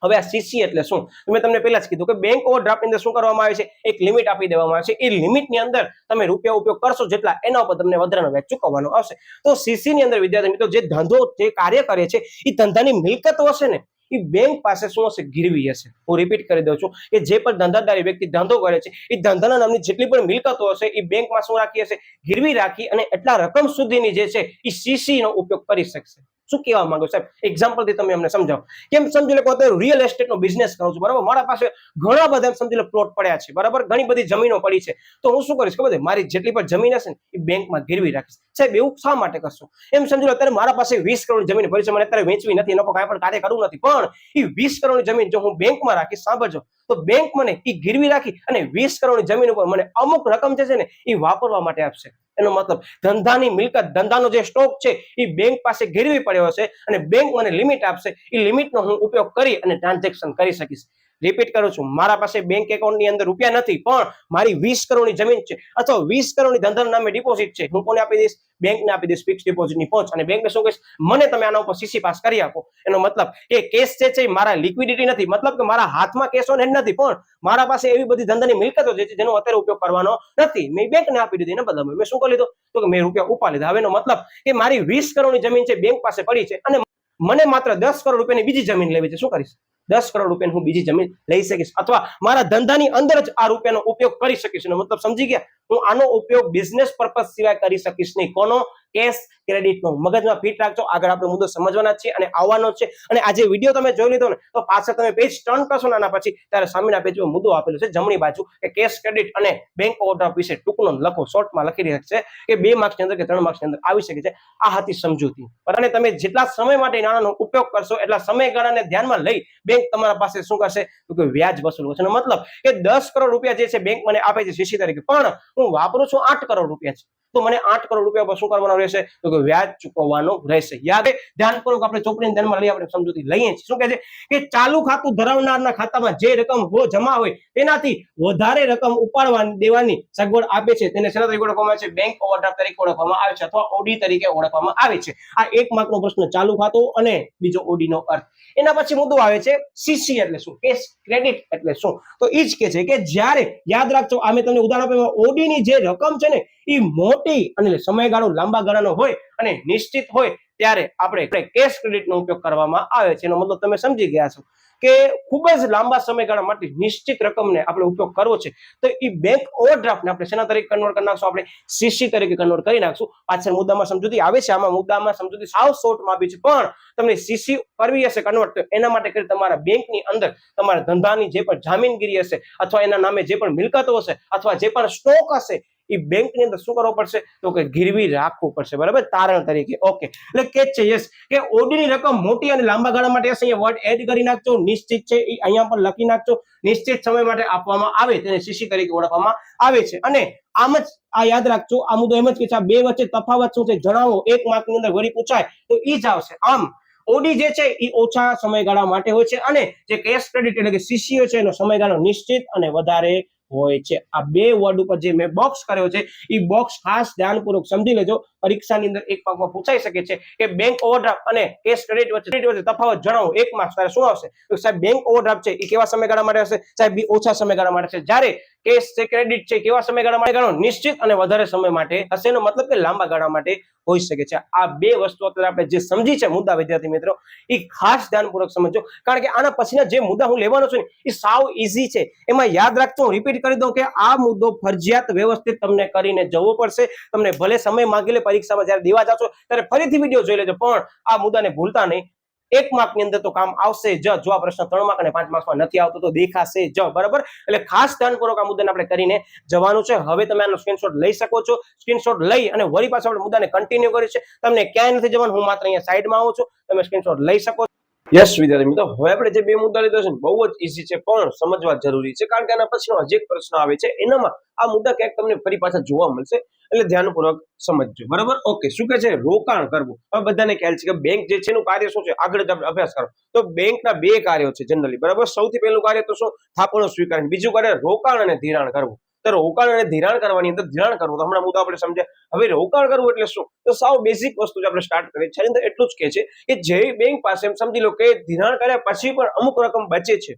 હવે આ સીસી એટલે શું? મેં તમને પહેલા જ કીધું કે બેંક ઓવરડ્રાફ્ટની અંદર શું કરવામાં આવે છે? એક લિમિટ આપી દેવામાં આવે છે. એ લિમિટની અંદર તમે રૂપિયા ઉપયોગ કરશો જેટલા, એના ઉપર તમને વધારાનો વ્યાજ ચૂકવવાનો આવશે. તો સીસી ની અંદર વિદ્યાર્થી મિત્રો જે ધંધો જે કાર્ય કરે છે એ ધંધાની મિલકત હશે ને એ બેંક પાસે શું હશે? ગીરવી હશે. હું રિપીટ કરી દઉં છું કે જે પણ ધંધાદારી વ્યક્તિ ધંધો કરે છે એ ધંધાના નામની જેટલી પણ મિલકતો હશે એ બેંકમાં શું રાખી હશે? ગીરવી રાખી અને એટલા રકમ સુધીની જે છે એ સીસી નો ઉપયોગ કરી શકશે. શું કહેવા માંગો સાહેબ? એક્ઝામ્પલ થી તમે અમને સમજાવો. કેમ સમજી લો કે અત્યારે રિયલ એસ્ટેટ નો બિઝનેસ કરું છું, બરાબર? મારા પાસે ઘણા બધા સમજી લો પ્લોટ પડ્યા છે, બરાબર? ઘણી બધી જમીનો પડી છે. તો હું શું કરીશ ખબર છે? મારી જેટલી પણ જમીન હશે ને એ બેંકમાં ગીરવી રાખીશ. સાહેબ એવું શા માટે કરશો? એમ સમજી લો અત્યારે મારા પાસે 20 કરોડ જમીન પડી છે, મને અત્યારે વેચવી નથી, એનો કાંઈ પણ કાર્ય કરવું નથી, પણ એ 20 કરોડની જમીન જો હું બેંકમાં રાખીશ, સાંભળજો, તો બેંક મને એ ગીરવી રાખી અને 20 કરોડની જમીન ઉપર મને અમુક રકમ જે છે ને એ વાપરવા માટે આપશે. એનો મતલબ ધંધાની મિલકત, ધંધાનો જે સ્ટોક છે એ બેંક પાસે ગીરવી પડ્યો હશે અને બેંક મને લિમિટ આપશે. એ લિમિટનો હું ઉપયોગ કરી અને ટ્રાન્ઝેક્શન કરી શકીશ. રિપીટ કરું છું, મારા પાસે બેંક એકાઉન્ટની અંદર રૂપિયા નથી, પણ મારી 20 કરોડની જમીન છે અથવા 20 કરોડની ધંધાના નામે ડિપોઝિટ છે. હું કોને આપી દઈશ? બેંકને આપી દઈશ ફિક્સ ડિપોઝિટની પહોંચ. અને બેંકને શું કહીશ? મને તમે આના ઉપર સીસી પાસ કરી આપો. એનો મતલબ કે કેશ જે છે મારા લિક્વિડિટી નથી, મતલબ કે મારા હાથમાં કેશ ઓન હેન્ડ નથી, પણ મારા પાસે એવી બધી ધંધાની મિલકતો જે છે જેનો અત્યારે ઉપયોગ કરવાનો નથી. મેં બેંકને આપી દીધી. એના બદલામાં મેં શું કરી લીધું? તો કે મેં રૂપિયા ઉપાડી લીધા. હવે એનો મતલબ કે મારી 20 કરોડની જમીન છે બેંક પાસે પડી છે અને મને માત્ર 10 કરોડ રૂપિયાની બીજી જમીન લેવી છે. શું કરીશ? 10 કરોડ રૂપિયાની હું બીજી જમીન લઈ શકીશ અથવા મારા ધંધાની અંદર જ આ રૂપિયાનો ઉપયોગ કરી શકીશ. એનો મતલબ સમજી ગયા? હું આનો ઉપયોગ બિઝનેસ પર્પઝ સિવાય કરી શકીશ નહીં. કોનો? કેશ ક્રેડિટનો. મગજમાં ફિટ રાખજો. આગળ આપણે મુદ્દો સમજવાના છે અને આવવાનો છે. અને આ જે વિડીયો તમે જોઈ લીધો ને તો પાછળ તમે પેજ ટર્ન કરશો ને આના પછી, ત્યારે સામેના પેજમાં મુદ્દો આપેલો છે જમણી બાજુ કે કેશ ક્રેડિટ અને બેંક ઓવરડ્રાફ્ટ વિશે ટૂંકનો લખો, શોર્ટમાં લખી રહ્યા છે કે 2 માર્ક્સની અંદર કે 3 માર્ક્સની અંદર આવી શકે છે. આ હતી સમજૂતી. અને તમે જેટલા સમય માટે નાણાંનો ઉપયોગ કરશો એટલા સમયગાળાને ધ્યાનમાં લઈ બેંક તમારા પાસે શું કરશે? તો કે વ્યાજ વસૂલ કરશે. મતલબ કે 10 કરોડ રૂપિયા જે છે બેંક મને આપે છે સીસી તરીકે, પણ હું વાપરું છું 8 કરોડ રૂપિયા છે, તો મને 8 કરોડ રૂપિયા પર શું કરવાનું રહેશે? તો કે વ્યાજ ચૂકવવાનું રહેશે. યાદ ધ્યાનપૂર્વક આપણે ચોપડીને ધ્યાનમાં લઈ આપણે સમજૂતી લઈએ છીએ. શું કહે છે કે ચાલુ ખાતું ધરાવનારના ખાતામાં જે રકમ જમા હોય તેનાથી વધારે રકમ ઉપાડવા દેવાની સગવડ આપે છે તેને શેના તરીકે ઓળખવામાં આવે છે? બેંક ઓવરડ્રાફ્ટ તરીકે ઓળખવામાં આવે છે અથવા ઓડી તરીકે ઓળખવામાં આવે છે. આ 1 માર્કનો પ્રશ્ન ચાલુ ખાતું અને બીજો ઓડી નો અર્થ. એના પછી મુદ્દો આવે છે સીસી એટલે શું? કેશ ક્રેડિટ એટલે શું? તો એ જ કે છે કે જ્યારે, યાદ રાખજો, આ મેં તમને ઉદાહરણ આપ્યું, ઓડી ની જે રકમ છે ને એ મોટી અને સમયગાળો લાંબા ગાળાનો હોય અને નિશ્ચિત હોય ત્યારે આપણે કેશ ક્રેડિટનો ઉપયોગ કરવામાં આવે છે. એનો મતલબ તમે સમજી ગયા છો કે ખૂબ જ લાંબા સમયગાળા માટે નિશ્ચિત રકમને આપણે ઉપયોગ કરવો છે તો એ બેંક ઓવરડ્રાફ્ટને આપણે શેના તરીકે કન્વર્ટ કરી નાખશું? આપણે સીસી તરીકે કન્વર્ટ કરી નાખશું. પાછળ મુદ્દામાં સમજૂતી આવે છે, આમાં મુદ્દામાં સમજૂતી સાવ શોર્ટમાં આપી છે, પણ તમને સીસી કરવી હશે કન્વર્ટ, તો એના માટે કરી તમારા બેંકની અંદર તમારા ધંધાની જે પણ જામીનગીરી હશે અથવા એના નામે જે પણ મિલકતો હશે અથવા જે પણ સ્ટોક હશે એ બેંકની અંદર શું કરવો પડશે? તો કે ગીરવી રાખવું પડશે, બરાબર? તારણ તરીકે. ઓકે, એટલે કે છે યસ કે ઓડીની રકમ મોટી અને લાંબા ગાળા માટે હશે. અહીંયા વર્ડ એડ કરી નાખજો. નિશ્ચિત છે એ અહીંયા પર લખી નાખજો. નિશ્ચિત સમય માટે આપવામાં આવે તેને સીસી તરીકે ઓળખવામાં આવે છે. અને આમ જ આ યાદ રાખજો, આ મુદ્દો એમ જ કે છે આ બે વચ્ચે તફાવત શું છે જણાવો. 1 માર્કની અંદર વળી પૂછાય તો ઈ જ આવશે. આમ ઓડી જે છે એ ઓછા સમયગાળા માટે હોય છે અને જે કેશ ક્રેડિટ એટલે કે સીસીઓ છે એનો સમયગાળો નિશ્ચિત અને વધારે હોય છે. આ બે વર્ડ ઉપર જે મેં બોક્સ કર્યો છે એ બોક્સ ખાસ ધ્યાનપૂર્વક સમજી લેજો. પરીક્ષાની અંદર 1 માર્કમાં પૂછાઈ શકે છે કે બેંક ઓવરડ્રાફ્ટ અને કેશ ક્રેડિટ વચ્ચે તફાવત જણાવો. 1 માર્ક તારે શું આવશે? તો સાહેબ બેંક ઓવરડ્રાફ્ટ છે એ કેવા સમયગાળા માટે હશે? સાહેબ ઓછા સમયગાળા માટે છે. જ્યારે કેશ છે ક્રેડિટ છે કેવા સમયગાળા માટે? નિશ્ચિત અને વધારે સમય માટે હશે. એનો મતલબ કે લાંબા ગાળા માટે હોઈ શકે છે. આ બે વસ્તુ અત્યારે આપણે જે સમજી છે મુદ્દા, વિદ્યાર્થી મિત્રો, એ ખાસ ધ્યાનપૂર્વક સમજો, કારણ કે આના પછીના જે મુદ્દા હું લેવાનો છું ને એ સાવ ઈઝી છે. એમાં યાદ રાખજો, રિપીટ કરી દઉં કે આ મુદ્દો ફરજિયાત વ્યવસ્થિત તમને કરીને જવો પડશે. તમને ભલે સમય માંગી લે પરીક્ષામાં જ્યારે દેવા જાશો ત્યારે ફરીથી વિડીયો જોઈ લેજો, પણ આ મુદ્દાને ભૂલતા નહીં. 1 માર્કની અંદર તો કામ આવશે જ. જો આ પ્રશ્ન 3 માર્ક અને 5 માર્કમાં નથી આવતો તો દેખાશે જ, બરાબર? એટલે ખાસ ધ્યાનપૂર્વક આ મુદ્દાને આપણે કરીને જવાનું છે. હવે તમે આનો સ્ક્રીનશોટ લઈ શકો છો. સ્ક્રીનશોટ લઈ અને વળી પાછા આપણે મુદ્દાને કન્ટિન્યુ કરી છે. તમને ક્યાંય નથી જવાનું, હું માત્ર અહીંયા સાઈડમાં આવું છું, તમે સ્ક્રીનશોટ લઈ શકો છો. યસ વિદ્યાર્થી મિત્રો, હવે આપણે જે બે મુદ્દા લીધા છે ને બહુ જ ઈઝી છે પણ સમજવા જરૂરી છે, કારણ કે આના પછીનો હજી એક પ્રશ્ન આવે છે એનામાં આ મુદ્દા ક્યાંક તમને ફરી પાછા જોવા મળશે, એટલે ધ્યાનપૂર્વક સમજજો, બરાબર? ઓકે, શું કહે છે? રોકાણ કરવું. હવે બધાને ખ્યાલ છે કે બેંક જે છે એનું કાર્ય શું છે, આગળ જ આપણે અભ્યાસ કરો તો બેંકના 2 કાર્યો છે જનરલી, બરાબર? સૌથી પહેલું કાર્ય તો શું? થાપણો સ્વીકાર. બીજું કાર્ય રોકાણ અને ધિરાણ કરવું. તો રોકાણ અને ધિરાણ કરવાની અંદર ધિરાણ કરવું તો હમણાં મુદ્દા આપણે સમજ્યા. હવે રોકાણ કરવું એટલે શું? તો સાવ બેઝિક વસ્તુ જે આપણે સ્ટાર્ટ કરીએ છીએ અંદર એટલું જ કહે છે કે જે બેંક પાસે સમજી લો કે ધિરાણ કર્યા પછી પણ અમુક રકમ બચે છે,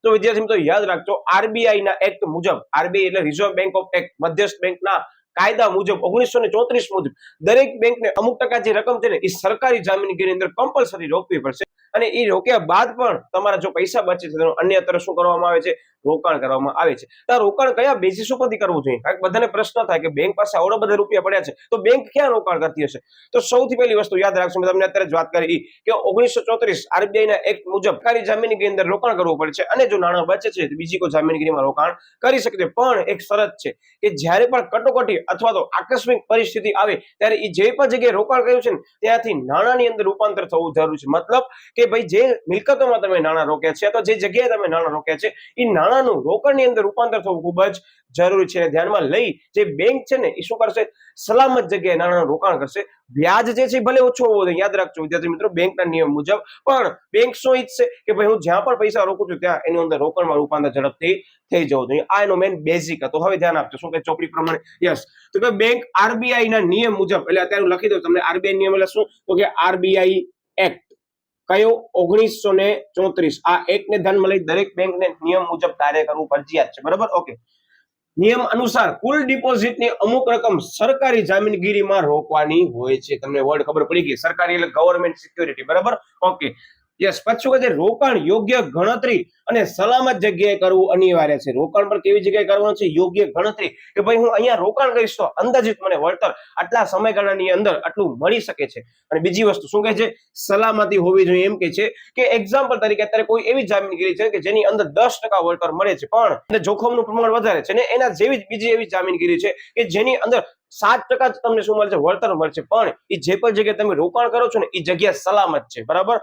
તો વિદ્યાર્થી મિત્રો યાદ રાખજો, આરબીઆઈ ના એક્ટ મુજબ, આરબીઆઈ એટલે રિઝર્વ બેંક ઓફ એક્ટ, મધ્યસ્થ બેંકના કાયદા મુજબ 1934 મુજબ દરેક બેંકને અમુક ટકા જે રકમ છે ને એ સરકારી જામીનગીરી અંદર કમ્પલસરી રોકવી પડશે અને એ રોક્યા બાદ પણ તમારા જો પૈસા બચે છે તેનો અન્યત્ર શું કરવામાં આવે છે, રોકાણ કરવામાં આવે છે. તો રોકાણ કયા બેઝિસ ઉપરથી કરવું જોઈએ? કારણ કે બધાને પ્રશ્ન થાય કે બેંક પાસે આવડા બધા રૂપિયા પડ્યા છે તો બેંક ક્યાં રોકાણ કરતી હશે? તો સૌથી પહેલી વસ્તુ યાદ રાખશો, મેં તમને અત્યારે જ વાત કરી કે 1934 આરબીઆઈ ના એક્ટ મુજબ સરકારી જામીનગીરી અંદર રોકાણ કરવું પડે છે અને જો નાણાં બચે છે તો બીજી કોઈ જામીનગીરીમાં રોકાણ કરી શકે છે. પણ એક શરત છે કે જ્યારે પણ કટોકટી અથવા તો આકસ્મિક પરિસ્થિતિ આવે ત્યારે એ જે પણ જગ્યાએ રોકાણ કર્યું છે ને ત્યાંથી નાણાંની અંદર રૂપાંતર થવું જરૂરી છે. મતલબ કે ભાઈ જે મિલકતોમાં તમે નાણાં રોક્યા છે અથવા જે જગ્યાએ તમે નાણાં રોક્યા છે એ નાણાંનું રોકાણની અંદર રૂપાંતર થવું ખૂબ જ જરૂરી છે. ધ્યાનમાં લઈ જે બેંક છે ને એ શું કરશે, સલામત જગ્યાએ નાણાંનું રોકાણ કરશે. વ્યાજ જે છે ભલે ઓછો હોવો જોઈએ, યાદ રાખજો વિદ્યાર્થી મિત્રો, બેંકના નિયમ મુજબ, પણ બેંક શું ઈચ્છે કે ભાઈ હું જ્યાં પણ પૈસા રોકું છું ત્યાં એની અંદર રોકાણમાં રૂપાંતર ઝડપથી થઈ જવું જોઈએ. આ એનો મેઇન બેઝિક હતો. હવે ધ્યાન આપજો શું કે ચોપડી પ્રમાણે યસ તો કે બેંક આરબીઆઈ ના નિયમ મુજબ, એટલે અત્યારે લખી દઉં તમને આરબીઆઈ નિયમ એટલે શું, તો કે આરબીઆઈ એક્ટ કયો 1934 આ એક્ટને ધ્યાનમાં લઈ દરેક બેંકને નિયમ મુજબ કાર્ય કરવું ફરજિયાત છે. બરાબર, ઓકે. નિયમ અનુસાર કુલ ડિપોઝિટની અમુક રકમ સરકારી જામીનગીરીમાં રોકવાની હોય છે. તમને વર્ડ ખબર પડી ગઈ, સરકારી એટલે ગવર્મેન્ટ સિક્યુરિટી. બરાબર, ઓકે. યસ, પછી કે રોકાણ યોગ્ય ગણતરી અને સલામત જગ્યાએ કરવું અનિવાર્ય છે. રોકાણ પર કેવી જગ્યાએ કરવાનું છે? યોગ્ય ગણતરી, કે ભાઈ હું અહીંયા રોકાણ કરીશ તો અંદાજિત મને વળતર આટલા સમયગાળાની અંદર આટલું મળી શકે છે. અને બીજી વસ્તુ શું કહે છે? સલામતી હોવી જોઈએ. એમ કે છે કે એક્ઝામ્પલ તરીકે અત્યારે કોઈ એવી જામીનગીરી છે કે જેની અંદર 10% વળતર મળે છે પણ જોખમનું પ્રમાણ વધારે છે ને એના જેવી જ બીજી એવી જામીનગીરી છે કે જેની અંદર 7% જ તમને શું મળશે? વળતર મળશે, પણ એ જે પણ જગ્યાએ તમે રોકાણ કરો છો ને એ જગ્યા સલામત છે. બરાબર,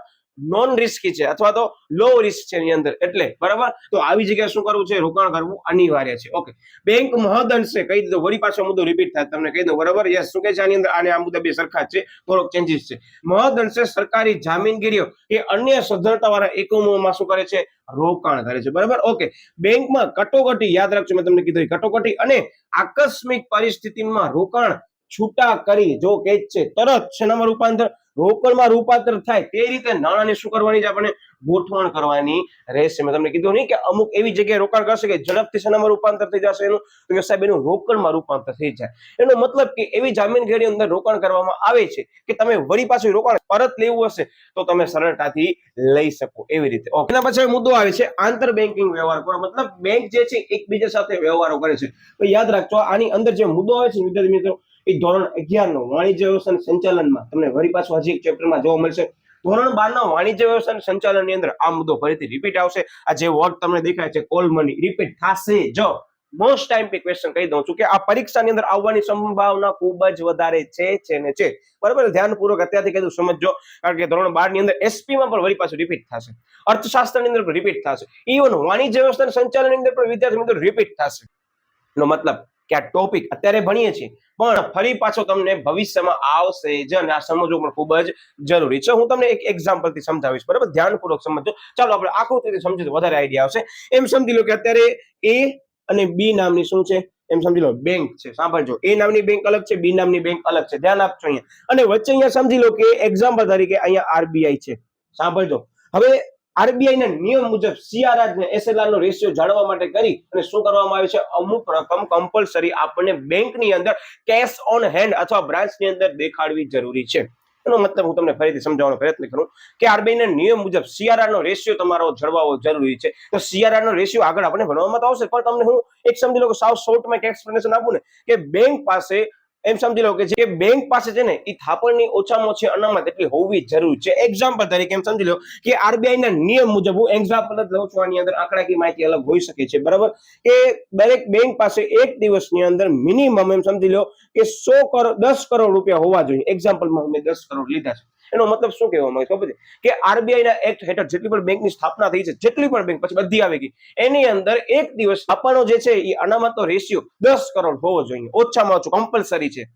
નોન રિસ્કી છે અથવા તો લો રિસ્ક છે એની અંદર, એટલે બરાબર. તો આવી જગ્યાએ શું કરવું છે? રોકાણ કરવું અનિવાર્ય છે. ઓકે, બેંક મહદઅંશે કહી દીધો, વળી પાછો મુદ્દો રિપીટ થાય તમને કહી દો. બરાબર, યસ, શું કે છે આની અંદર આને આ મુદ્દા બે સરખા છે, થોડોક ચેન્જીસ છે. મહદઅંશે સરકારી જામીનગીરીઓ એ અન્ય સદ્ધરતાવાળા એકમોમાં શું કરે છે? રોકાણ કરે છે. બરાબર, ઓકે. બેંકમાં કટોકટી, યાદ રાખજો મેં તમને કીધું કટોકટી અને આકસ્મિક પરિસ્થિતિમાં રોકાણ છૂટા કરી જો કે છે તરત શેનામાં રૂપાંતર? રોકડમાં રૂપાંતર થાય તે રીતે નાણાંની શું કરવાની છે? આપણે ગોઠવણ કરવાની રહેશે. મેં તમને કીધું નહીં કે અમુક એવી જગ્યાએ રોકાણ કરશે કે ઝડપથી શેનામાં રૂપાંતર થઈ જશે એનું, તો સાહેબ એનું રોકડમાં રૂપાંતર થઈ જાય. એનો મતલબ કે એવી જામીનગીરી અંદર રોકાણ કરવામાં આવે છે કે તમે વળી પાછું રોકાણ પરત લેવું હશે તો તમે સરળતાથી લઈ શકો એવી રીતે. ઓકે, એના પછી મુદ્દો આવે છે આંતર બેન્કિંગ વ્યવહાર કરો. મતલબ બેંક જે છે એકબીજા સાથે વ્યવહારો કરે છે. તો યાદ રાખજો આની અંદર જે મુદ્દો આવે છે વિદ્યાર્થી મિત્રો, એ ધોરણ 11 નો વાણિજ્ય વ્યવસ્થા સંચાલનમાં તમને વળી પાછું હજી એક ચેપ્ટરમાં જોવા મળશે. ધોરણ 12 ના વાણિજ્ય વ્યવસ્થા સંચાલન ની અંદર આ મુદ્દો ફરીથી રિપીટ આવશે. આ જે વર્ડ તમને દેખાય છે કોલ મની, રિપીટ થશે. જો મોસ્ટ ટાઈમ પે ક્વેશ્ચન કહી દઉં છું કે આ પરીક્ષાની અંદર આવવાની સંભાવના ખૂબ જ વધારે છે ને છે. બરાબર, ધ્યાનપૂર્વક અત્યારથી કીધું સમજજો, કારણ કે ધોરણ 12 ની અંદર એસપી માં પણ વળી પાછું રિપીટ થશે, અર્થશાસ્ત્ર ની અંદર પણ રિપીટ થશે, ઇવન વાણિજ્ય વ્યવસ્થા સંચાલન ની અંદર પણ વિદ્યાર્થી મિત્રો રિપીટ થશે. એનો મતલબ કે આ ટોપિક અત્યારે ભણીએ છીએ પણ ફરી પાછો તમને ભવિષ્યમાં આવશે જ અને આ સમજવું પણ ખૂબ જ જરૂરી છે. હું તમને એક એક્ઝામ્પલ થી સમજાવીશ. બરાબર, ધ્યાનપૂર્વક સમજો. ચાલો આપણે આકૃતિથી સમજીએ તો વધારે આઈડિયા આવશે. એમ સમજી લો કે અત્યારે એ અને બી નામની શું છે? એમ સમજી લો બેંક છે. સાંભળજો, એ નામની બેંક અલગ છે, બી નામની બેંક અલગ છે. ધ્યાન આપજો અહીંયા. અને વચ્ચે અહીંયા સમજી લો કે એક્ઝામ્પલ તરીકે અહીંયા આરબીઆઈ છે. સાંભળજો, હવે આરબીઆઈ ના નિયમ મુજબ સીઆરઆર ને એસએલઆર નો રેશિયો જાળવવા માટે કરી અને શું કરવામાં આવે છે? અમુક રકમ કમ્પલસરી આપણને બેંકની અંદર કેશ ઓન હેન્ડ અથવા બ્રાન્ચની અંદર દેખાડવી જરૂરી છે. એનો મતલબ હું તમને ફરીથી સમજાવવાનો પ્રયત્ન કરું કે આરબીઆઈ ના નિયમ મુજબ સીઆરઆર નો રેશિયો તમારો જળવાવો જરૂરી છે. તો સીઆરઆર નો રેશિયો આગળ આપણે ભણવામાં તો આવશે, પણ તમને હું એક સમજી લો કે સાવ શોર્ટમાં એક એક્સપ્લેનેશન આપું ને કે બેંક પાસે એમ સમજી લો કે જે બેંક પાસે છે ને એ થાપણની ઓછામાં ઓછી અનામત એટલી હોવી જરૂરી છે. એક્ઝામ્પલ તરીકે એમ સમજી લો કે આરબીઆઈ ના નિયમ મુજબ, હું એક્ઝામ્પલ જ લઉં છું, આની અંદર આંકડાકીય માહિતી અલગ હોઈ શકે છે. બરાબર, કે દરેક બેંક પાસે એક દિવસની અંદર મિનિમમ એમ સમજી લો કે 10 કરોડ રૂપિયા હોવા જોઈએ. એક્ઝામ્પલમાં મેં 10 કરોડ લીધા છે. એનો મતલબ શું કહેવા માંગે ખબર છે કે આરબીઆઈ ના એક્ટ હેઠળ જેટલી પણ બેંકની સ્થાપના થઈ છે, જેટલી પણ બેંક પછી બધી આવી ગઈ, એની અંદર એક દિવસ આપવાનો જે છે એ અનામતનો રેશિયો 10 કરોડ હોવો જોઈએ, ઓછામાં ઓછું કમ્પલસરી છે.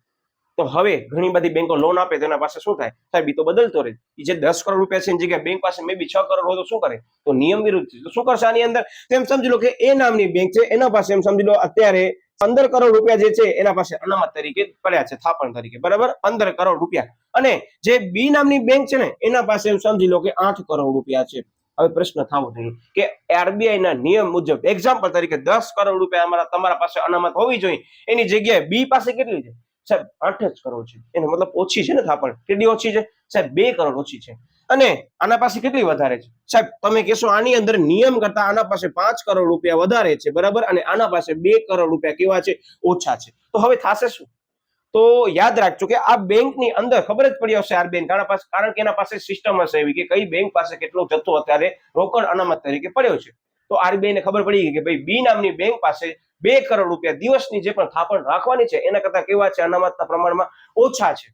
તો હવે ઘણી બધી બેંકો લોન આપે તેના પાસે શું થાય? સાહેબ એ તો બદલતો રહે. એ જે 10 કરોડ રૂપિયા છે એની જગ્યાએ બેંક પાસે મે બી 6 કરોડ હોય તો શું કરે? તો નિયમ વિરુદ્ધ છે. તો શું કરશે આની અંદર? તેમ સમજી લો કે એ નામની બેંક છે, એના પાસે એમ સમજી લો અત્યારે 15 કરોડ રૂપિયા જે છે એના પાસે અનામત તરીકે પડ્યા છે, થાપણ તરીકે. બરાબર, 15 કરોડ રૂપિયા. અને જે બી નામની બેંક છે ને એના પાસે એમ સમજી લો કે 8 કરોડ રૂપિયા છે. હવે પ્રશ્ન થવો જોઈએ કે આરબીઆઈ ના નિયમ મુજબ એક્ઝામ્પલ તરીકે 10 કરોડ રૂપિયા તમારા પાસે અનામત હોવી જોઈએ, એની જગ્યાએ બી પાસે કેટલી છે સાહેબ? 8 જ કરોડ છે. એનો મતલબ ઓછી છે ને થાપણ? કેટલી ઓછી છે સાહેબ? 2 કરોડ ઓછી છે. અને આના પાસે કેટલી વધારે છે સાહેબ? તમે કહેશો આની અંદર નિયમ કરતા આના પાસે 5 કરોડ રૂપિયા વધારે છે, બરાબર, અને આના પાસે 2 કરોડ રૂપિયા કેવા છે? ઓછા છે. તો હવે થશે શું? તો યાદ રાખજો કે આ બેંકની અંદર ખબર જ પડી હશે આરબીઆઈ, કારણ કે એના પાસે સિસ્ટમ હશે એવી કે કઈ બેંક પાસે કેટલો જથ્થો અત્યારે રોકડ અનામત તરીકે પડ્યો છે. તો આરબીઆઈ ને ખબર પડી ગઈ કે ભાઈ બી નામની બેંક પાસે 2 કરોડ રૂપિયા દિવસની જે પણ થાપણ રાખવાની છે એના કરતા કેવા છે? અનામતના પ્રમાણમાં ઓછા છે.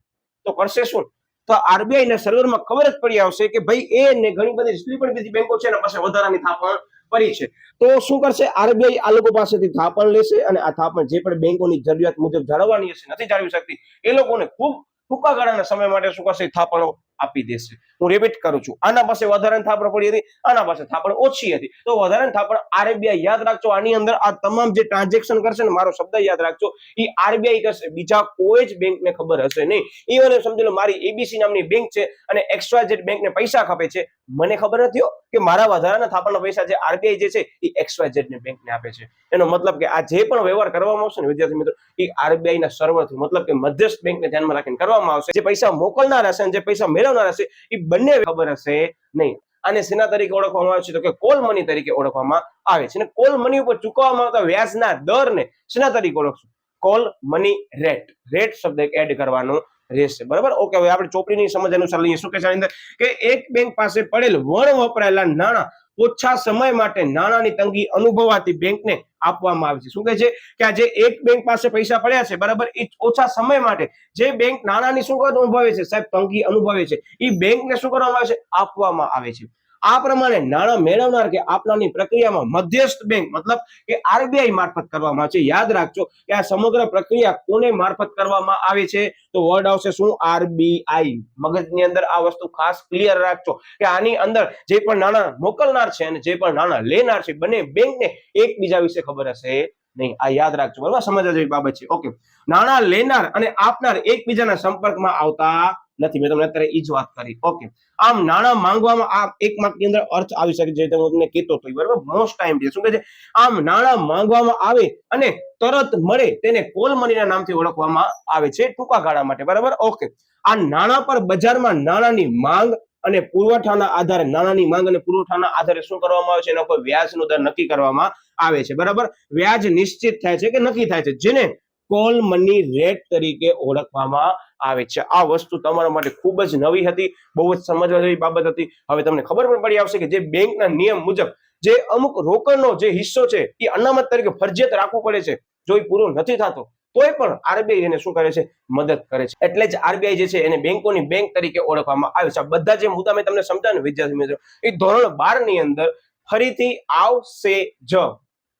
તો કરશે શું? તો આરબીઆઈ ના સર્વરમાં ખબર જ પડી આવશે કે ભાઈ એ ને ઘણી બધી જેટલી પણ બીજી બેંકો છે એના પાસે વધારાની થાપણ પડી છે. તો શું કરશે આરબીઆઈ? આ લોકો પાસેથી થાપણ લેશે અને આ થાપણ જે પણ બેંકોની જરૂરિયાત મુજબ જાળવવાની હશે, નથી જાળવી શકતી, એ લોકોને ખૂબ ટૂંકા ગાળાના સમય માટે શું કરશે? થાપણો આપી દેશે. હું રિપીટ કરું છું, આના પાસે વધારાની થાપણ પડી હતી, આના પાસે થાપણ ઓછી હતી, તો વધારાની થાપણ આરબીઆઈ, યાદ રાખજો, આની અંદર આ તમામ જે ટ્રાન્ઝેક્શન કરશે ને, મારો શબ્દ યાદ રાખજો, એ આરબીઆઈ કરશે, બીજા કોઈ જ બેંકને ખબર હશે નહીં. ઇવન સમજી લો મારી એબીસી નામની બેંક છે અને XYZ બેંકને પૈસા ખપે છે, મને ખબર નથી કે મારા વધારાના થાપણના પૈસા જે આરબીઆઈ જે છે એ XYZ ને બેંકને આપે છે. એનો મતલબ કે આ જે પણ વ્યવહાર કરવામાં આવશે ને વિદ્યાર્થી મિત્રો, એ આરબીઆઈ ના સર્વરથી, મતલબ કે મધ્યસ્થ બેંકને ધ્યાનમાં રાખીને કરવામાં આવશે. જે પૈસા મોકલનાર હશે અને જે પૈસા મેળવનાર હશે એ બંને ખબર હશે નહીં. આને શેના તરીકે ઓળખવામાં આવે છે? તો કે કોલ મની તરીકે ઓળખવામાં આવે છે. અને કોલ મની ઉપર ચૂકવવામાં આવતા વ્યાજના દરને શેના તરીકે ઓળખશું? Call money rate. રેટ શબ્દ એડ કરવાનો રહેશે, બરાબર. ઓકે, હવે આપણે ચોપડીની સમજ અનુસાર લઈએ. શું કે છે આની અંદર કે એક બેંક પાસે પડેલ વણ વપરાયેલા નાણાં ઓછા સમય માટે નાણાંની તંગી અનુભવાતી બેંકને આપવામાં આવે છે. શું કહે છે કે આ જે એક બેંક પાસે પૈસા પડ્યા છે, બરાબર, એ ઓછા સમય માટે જે બેંક નાણાંની શું અનુભવે છે સાહેબ? તંગી અનુભવે છે, એ બેંકને શું કરવામાં આવે છે? આપવામાં આવે છે. આ પ્રમાણે નાણાં મેળવનાર કે આપનારની પ્રક્રિયામાં મધ્યસ્થ બેંક, મતલબ કે આરબીઆઈ મારફત કરવામાં આવે છે. યાદ રાખજો કે આ સમગ્ર પ્રક્રિયા કોને મારફત કરવામાં આવે છે? તો વર્ડ આવશે શું? આરબીઆઈ. મગજની અંદર આ વસ્તુ ખાસ ક્લિયર રાખજો કે આની અંદર જે પણ નાણાં મોકલનાર છે અને જે પણ નાણાં લેનાર છે, બંને બેંકને એકબીજા વિશે ખબર હશે નહીં. આ યાદ રાખજો, બરાબર, સમજવા જેવી બાબત છે. ઓકે, નાણાં લેનાર અને આપનાર એકબીજાના સંપર્કમાં આવતા નથી. મેં તમને અત્યારે ઈ જ વાત કરી. ઓકે, આમ નાણાં માંગવામાં આ એક માર્કની અંદર અર્થ આવી શકે છે, હું તમને કહેતો હતો, બરાબર, મોસ્ટ ટાઈમ છે. શું કહે છે? આમ નાણાં માંગવામાં આવે અને તરત મળે તેને કોલ મનીના નામથી ઓળખવામાં આવે છે, ટૂંકા ગાળા માટે, બરાબર. ઓકે, આ નાણાં પર બજારમાં નાણાંની માંગ અને પુરવઠાના આધારે, નાણાંની માંગ અને પુરવઠાના આધારે શું કરવામાં આવે છે? એના પર વ્યાજનો દર નક્કી કરવામાં આવે છે, બરાબર. વ્યાજ નિશ્ચિત થાય છે કે નક્કી થાય છે, જેને કોલ મની રેટ તરીકે ઓળખવામાં આવે છે. આ વસ્તુ તમારા માટે ખૂબ જ નવી હતી, બહુ જ સમજવા જેવી બાબત હતી. હવે તમને ખબર પણ પડી આવશે કે જે બેંકના નિયમ મુજબ જે અમુક રોકડનો જે હિસ્સો છે એ અનામત તરીકે ફરજિયાત રાખવું પડે છે. જો એ પૂરો નથી થતો તોય પણ આરબીઆઈ એને શું કરે છે? મદદ કરે છે. એટલે જ આરબીઆઈ જે છે એને બેંકોની બેંક તરીકે ઓળખવામાં આવે છે. આ બધા જે મુદ્દા મેં તમને સમજાવ્યા વિદ્યાર્થી મિત્રો, એ ધોરણ 12 ની અંદર ફરીથી આવશે જ.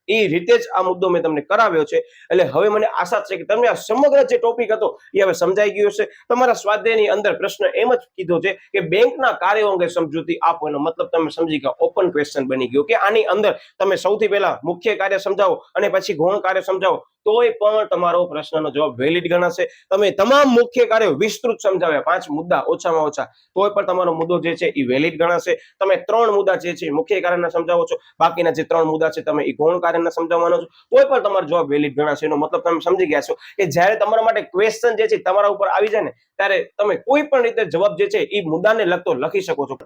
એ રીતે જ આ મુદ્દો મેં તમને કરાવ્યો છે. એટલે હવે મને આશા છે કે તમને આ સમગ્ર જે ટોપિક હતો એ હવે સમજાઈ ગયો છે. તમારા સ્વાધ્યાયની અંદર પ્રશ્ન એમ જ કીધો છે કે બેંકના કાર્યો અંગે સમજૂતી આપો. એનો મતલબ તમે સમજી ગયા, ઓપન ક્વેશ્ચન બની ગયો કે આની અંદર તમે સૌથી પહેલા મુખ્ય કાર્ય સમજાવો અને પછી ગૌણ કાર્ય સમજાવો તોય પણ તમારો પ્રશ્નનો જવાબ વેલિડ ગણાશે. તમે તમામ મુખ્ય કાર્યો વિસ્તૃત સમજાવ્યા, 5 મુદ્દા ઓછામાં ઓછા, તોય પણ તમારો મુદ્દો જે છે એ વેલિડ ગણાશે. તમે 3 મુદ્દા જે છે મુખ્ય કાર્યના સમજાવો છો, બાકીના જે 3 મુદ્દા છે તમે એ ગૌણ કાર્યના સમજાવવાનો છો, તોય પણ તમારો જવાબ વેલિડ ગણાશે. એનો મતલબ તમે સમજી ગયા છો કે જ્યારે તમારા માટે ક્વેશ્ચન જે છે તમારા ઉપર આવી જાય ને, ત્યારે તમે કોઈ પણ રીતે જવાબ જે છે એ મુદ્દાને લગતો લખી શકો છો.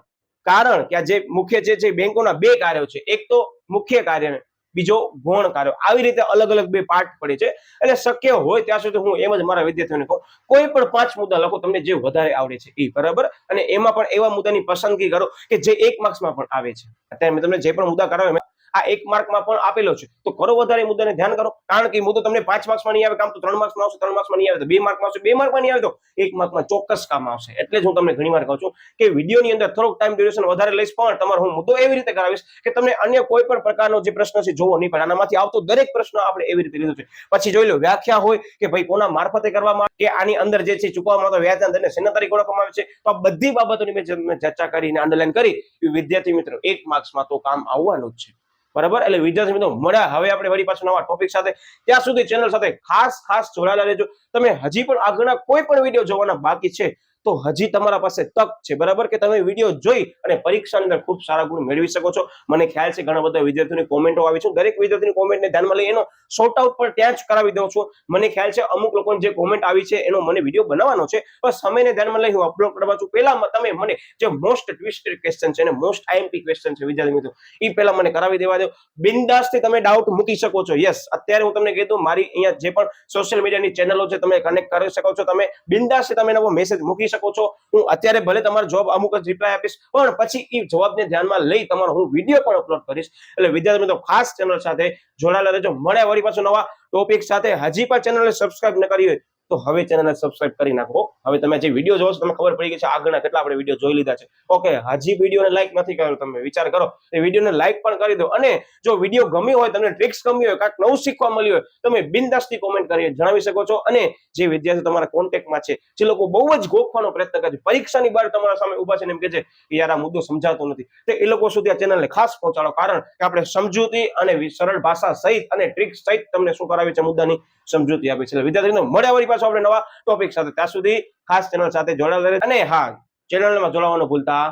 કારણ કે આ જે મુખ્ય જે છે બેંકોના 2 કાર્યો છે, એક તો મુખ્ય કાર્ય, બીજો ગૌણ કાર્ય. આવી રીતે અલગ અલગ 2 પાર્ટ પડે છે. એટલે શક્ય હોય ત્યાં સુધી હું એમ જ મારા વિદ્યાર્થીઓને કહું, કોઈ પણ 5 મુદ્દા લખો તમને જે વધારે આવડે છે એ, બરાબર. અને એમાં પણ એવા મુદ્દાની પસંદગી કરો કે જે 1 માર્ક્સમાં પણ આવે છે. અત્યારે મેં તમને જે પણ મુદ્દા કરાવ્યા આ 1 માર્કમાં પણ આપેલો છે, તો કરો વધારે મુદ્દાને ધ્યાન કરો. કારણ કે મુદ્દો તમને 5 માર્ક્સમાં નહીં આવે કામ તો 3 માર્ક્સમાં આવશે, 3 માર્ક્સમાં નહીં આવે તો 2 માર્કમાં આવશે, 2 માર્કમાં નહીં આવે તો 1 માર્કમાં ચોક્કસ કામ આવશે. એટલે જ હું તમને ઘણી વાર કહું છું કે વિડીયોની અંદર થોડોક ટાઈમ ડ્યુરેશન વધારે લઈશ, પણ તમારો હું મુદ્દો એવી રીતે કરાવીશ કે તમને અન્ય કોઈ પણ પ્રકારનો જે પ્રશ્ન છે જોવો નહીં પડે. આનામાંથી આવતો દરેક પ્રશ્ન આપણે એવી રીતે લીધો છે. પછી જોઈ લો વ્યાખ્યા હોય કે ભાઈ કોના મારફતે કરવામાં કે આની અંદર જે છે ચૂકવવામાં આવતા વ્યાજના દરને શેના તરીકે ઓળખવામાં આવે છે, તો આ બધી બાબતોની મેં ચર્ચા કરીને અંડરલાઈન કરી. વિદ્યાર્થી મિત્રો 1 માર્ક્સમાં તો કામ આવવાનું જ છે, બરાબર. એટલે વિદ્યાર્થી મિત્રો મળ્યા હવે આપણે વળી પાછું નવા ટોપિક સાથે. ત્યાં સુધી ચેનલ સાથે ખાસ જોડાયેલા રહેજો. તમે હજી પણ આગળના કોઈ પણ વિડીયો જોવાના બાકી છે તો હજી તમારા પાસે તક છે, બરાબર, કે તમે વિડીયો જોઈ અને પરીક્ષાની અંદર ખૂબ સારા ગુણ મેળવી શકો છો. મને ખ્યાલ છે ઘણા બધા વિદ્યાર્થીઓની કોમેન્ટો આવી છે, દરેક વિદ્યાર્થીની કોમેન્ટને ધ્યાનમાં લઈ એનો શોર્ટ આઉટ પણ ત્યાં જ કરાવી દઉં છું. મને ખ્યાલ છે અમુક લોકોની જે કોમેન્ટ આવી છે એનો મને વિડીયો બનાવવાનો છે, પણ સમયને ધ્યાનમાં લઈ હું અપલોડ કરવા છું. પહેલા તમે મને જે મોસ્ટ ટ્વિસ્ટેડ ક્વેશ્ચન છે અને મોસ્ટ આઈએમપી ક્વેશ્ચન છે વિદ્યાર્થી મિત્રો, એ પહેલા મને કરાવી દેવા દો. બિંદાસથી તમે ડાઉટ મૂકી શકો છો. યસ, અત્યારે હું તમને કીધું મારી અહીંયા જે પણ સોશિયલ મીડિયાની ચેનલો છે તમે કનેક્ટ કરી શકો છો. તમે બિંદાસથી તમે નવો મેસેજ મૂકી શકો છો. હું અત્યારે ભલે તમારો જવાબ અમુક જ રિપ્લાય આપીશ, પણ પછી એ જવાબને ધ્યાનમાં લઈ તમારો હું વિડીયો પણ અપલોડ કરીશ. એટલે વિદ્યાર્થી મિત્રો ખાસ ચેનલ સાથે જોડાયેલા રહેજો. મળ્યા વળી પાછું નવા ટોપિક સાથે. હજી પણ ચેનલને સબસ્ક્રાઇબ ન કરી હોય તો હવે ચેનલને સબસ્ક્રાઇબ કરી નાખો. હવે તમે જે વિડીયો જોવો છો તમને ખબર પડી ગઈ છે આગળના કેટલા આપણે વિડીયો જોઈ લીધા છે. ઓકે, હજી વિડીયોને લાઈક નથી કર્યો, તમે વિચાર કરો એ વિડીયોને લાઈક પણ કરી દો. અને જો વિડીયો ગમ્યો હોય, તમને ટ્રિક્સ ગમી હોય, કાંઈક નવું શીખવા મળ્યું હોય, તમે બિંદાસથી કોમેન્ટ કરી જણાવી શકો છો. અને જે વિદ્યાર્થી તમારા કોન્ટેક્ટમાં છે, જે લોકો બહુ જ ગોખવાનો પ્રયત્ન કરે છે, પરીક્ષાની બહાર તમારા સામે ઊભા છે ને એમ કે છે કે યાર આ મુદ્દો સમજાતો નથી, તો એ લોકો સુધી આ ચેનલને ખાસ પહોંચાડો. કારણ કે આપણે સમજૂતી અને સરળ ભાષા સહિત અને ટ્રિક્સ સહિત તમને શું કરાવી છે, મુદ્દાની સમજૂતી આપી છે. વિદ્યાર્થીઓ મળ્યા વળી પાછો આપણે નવા ટોપિક સાથે. ત્યાં સુધી ખાસ ચેનલ સાથે જોડાયેલા રહે અને હા, ચેનલમાં જોડાવાનું ભૂલતા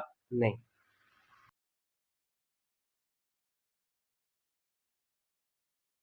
નહીં.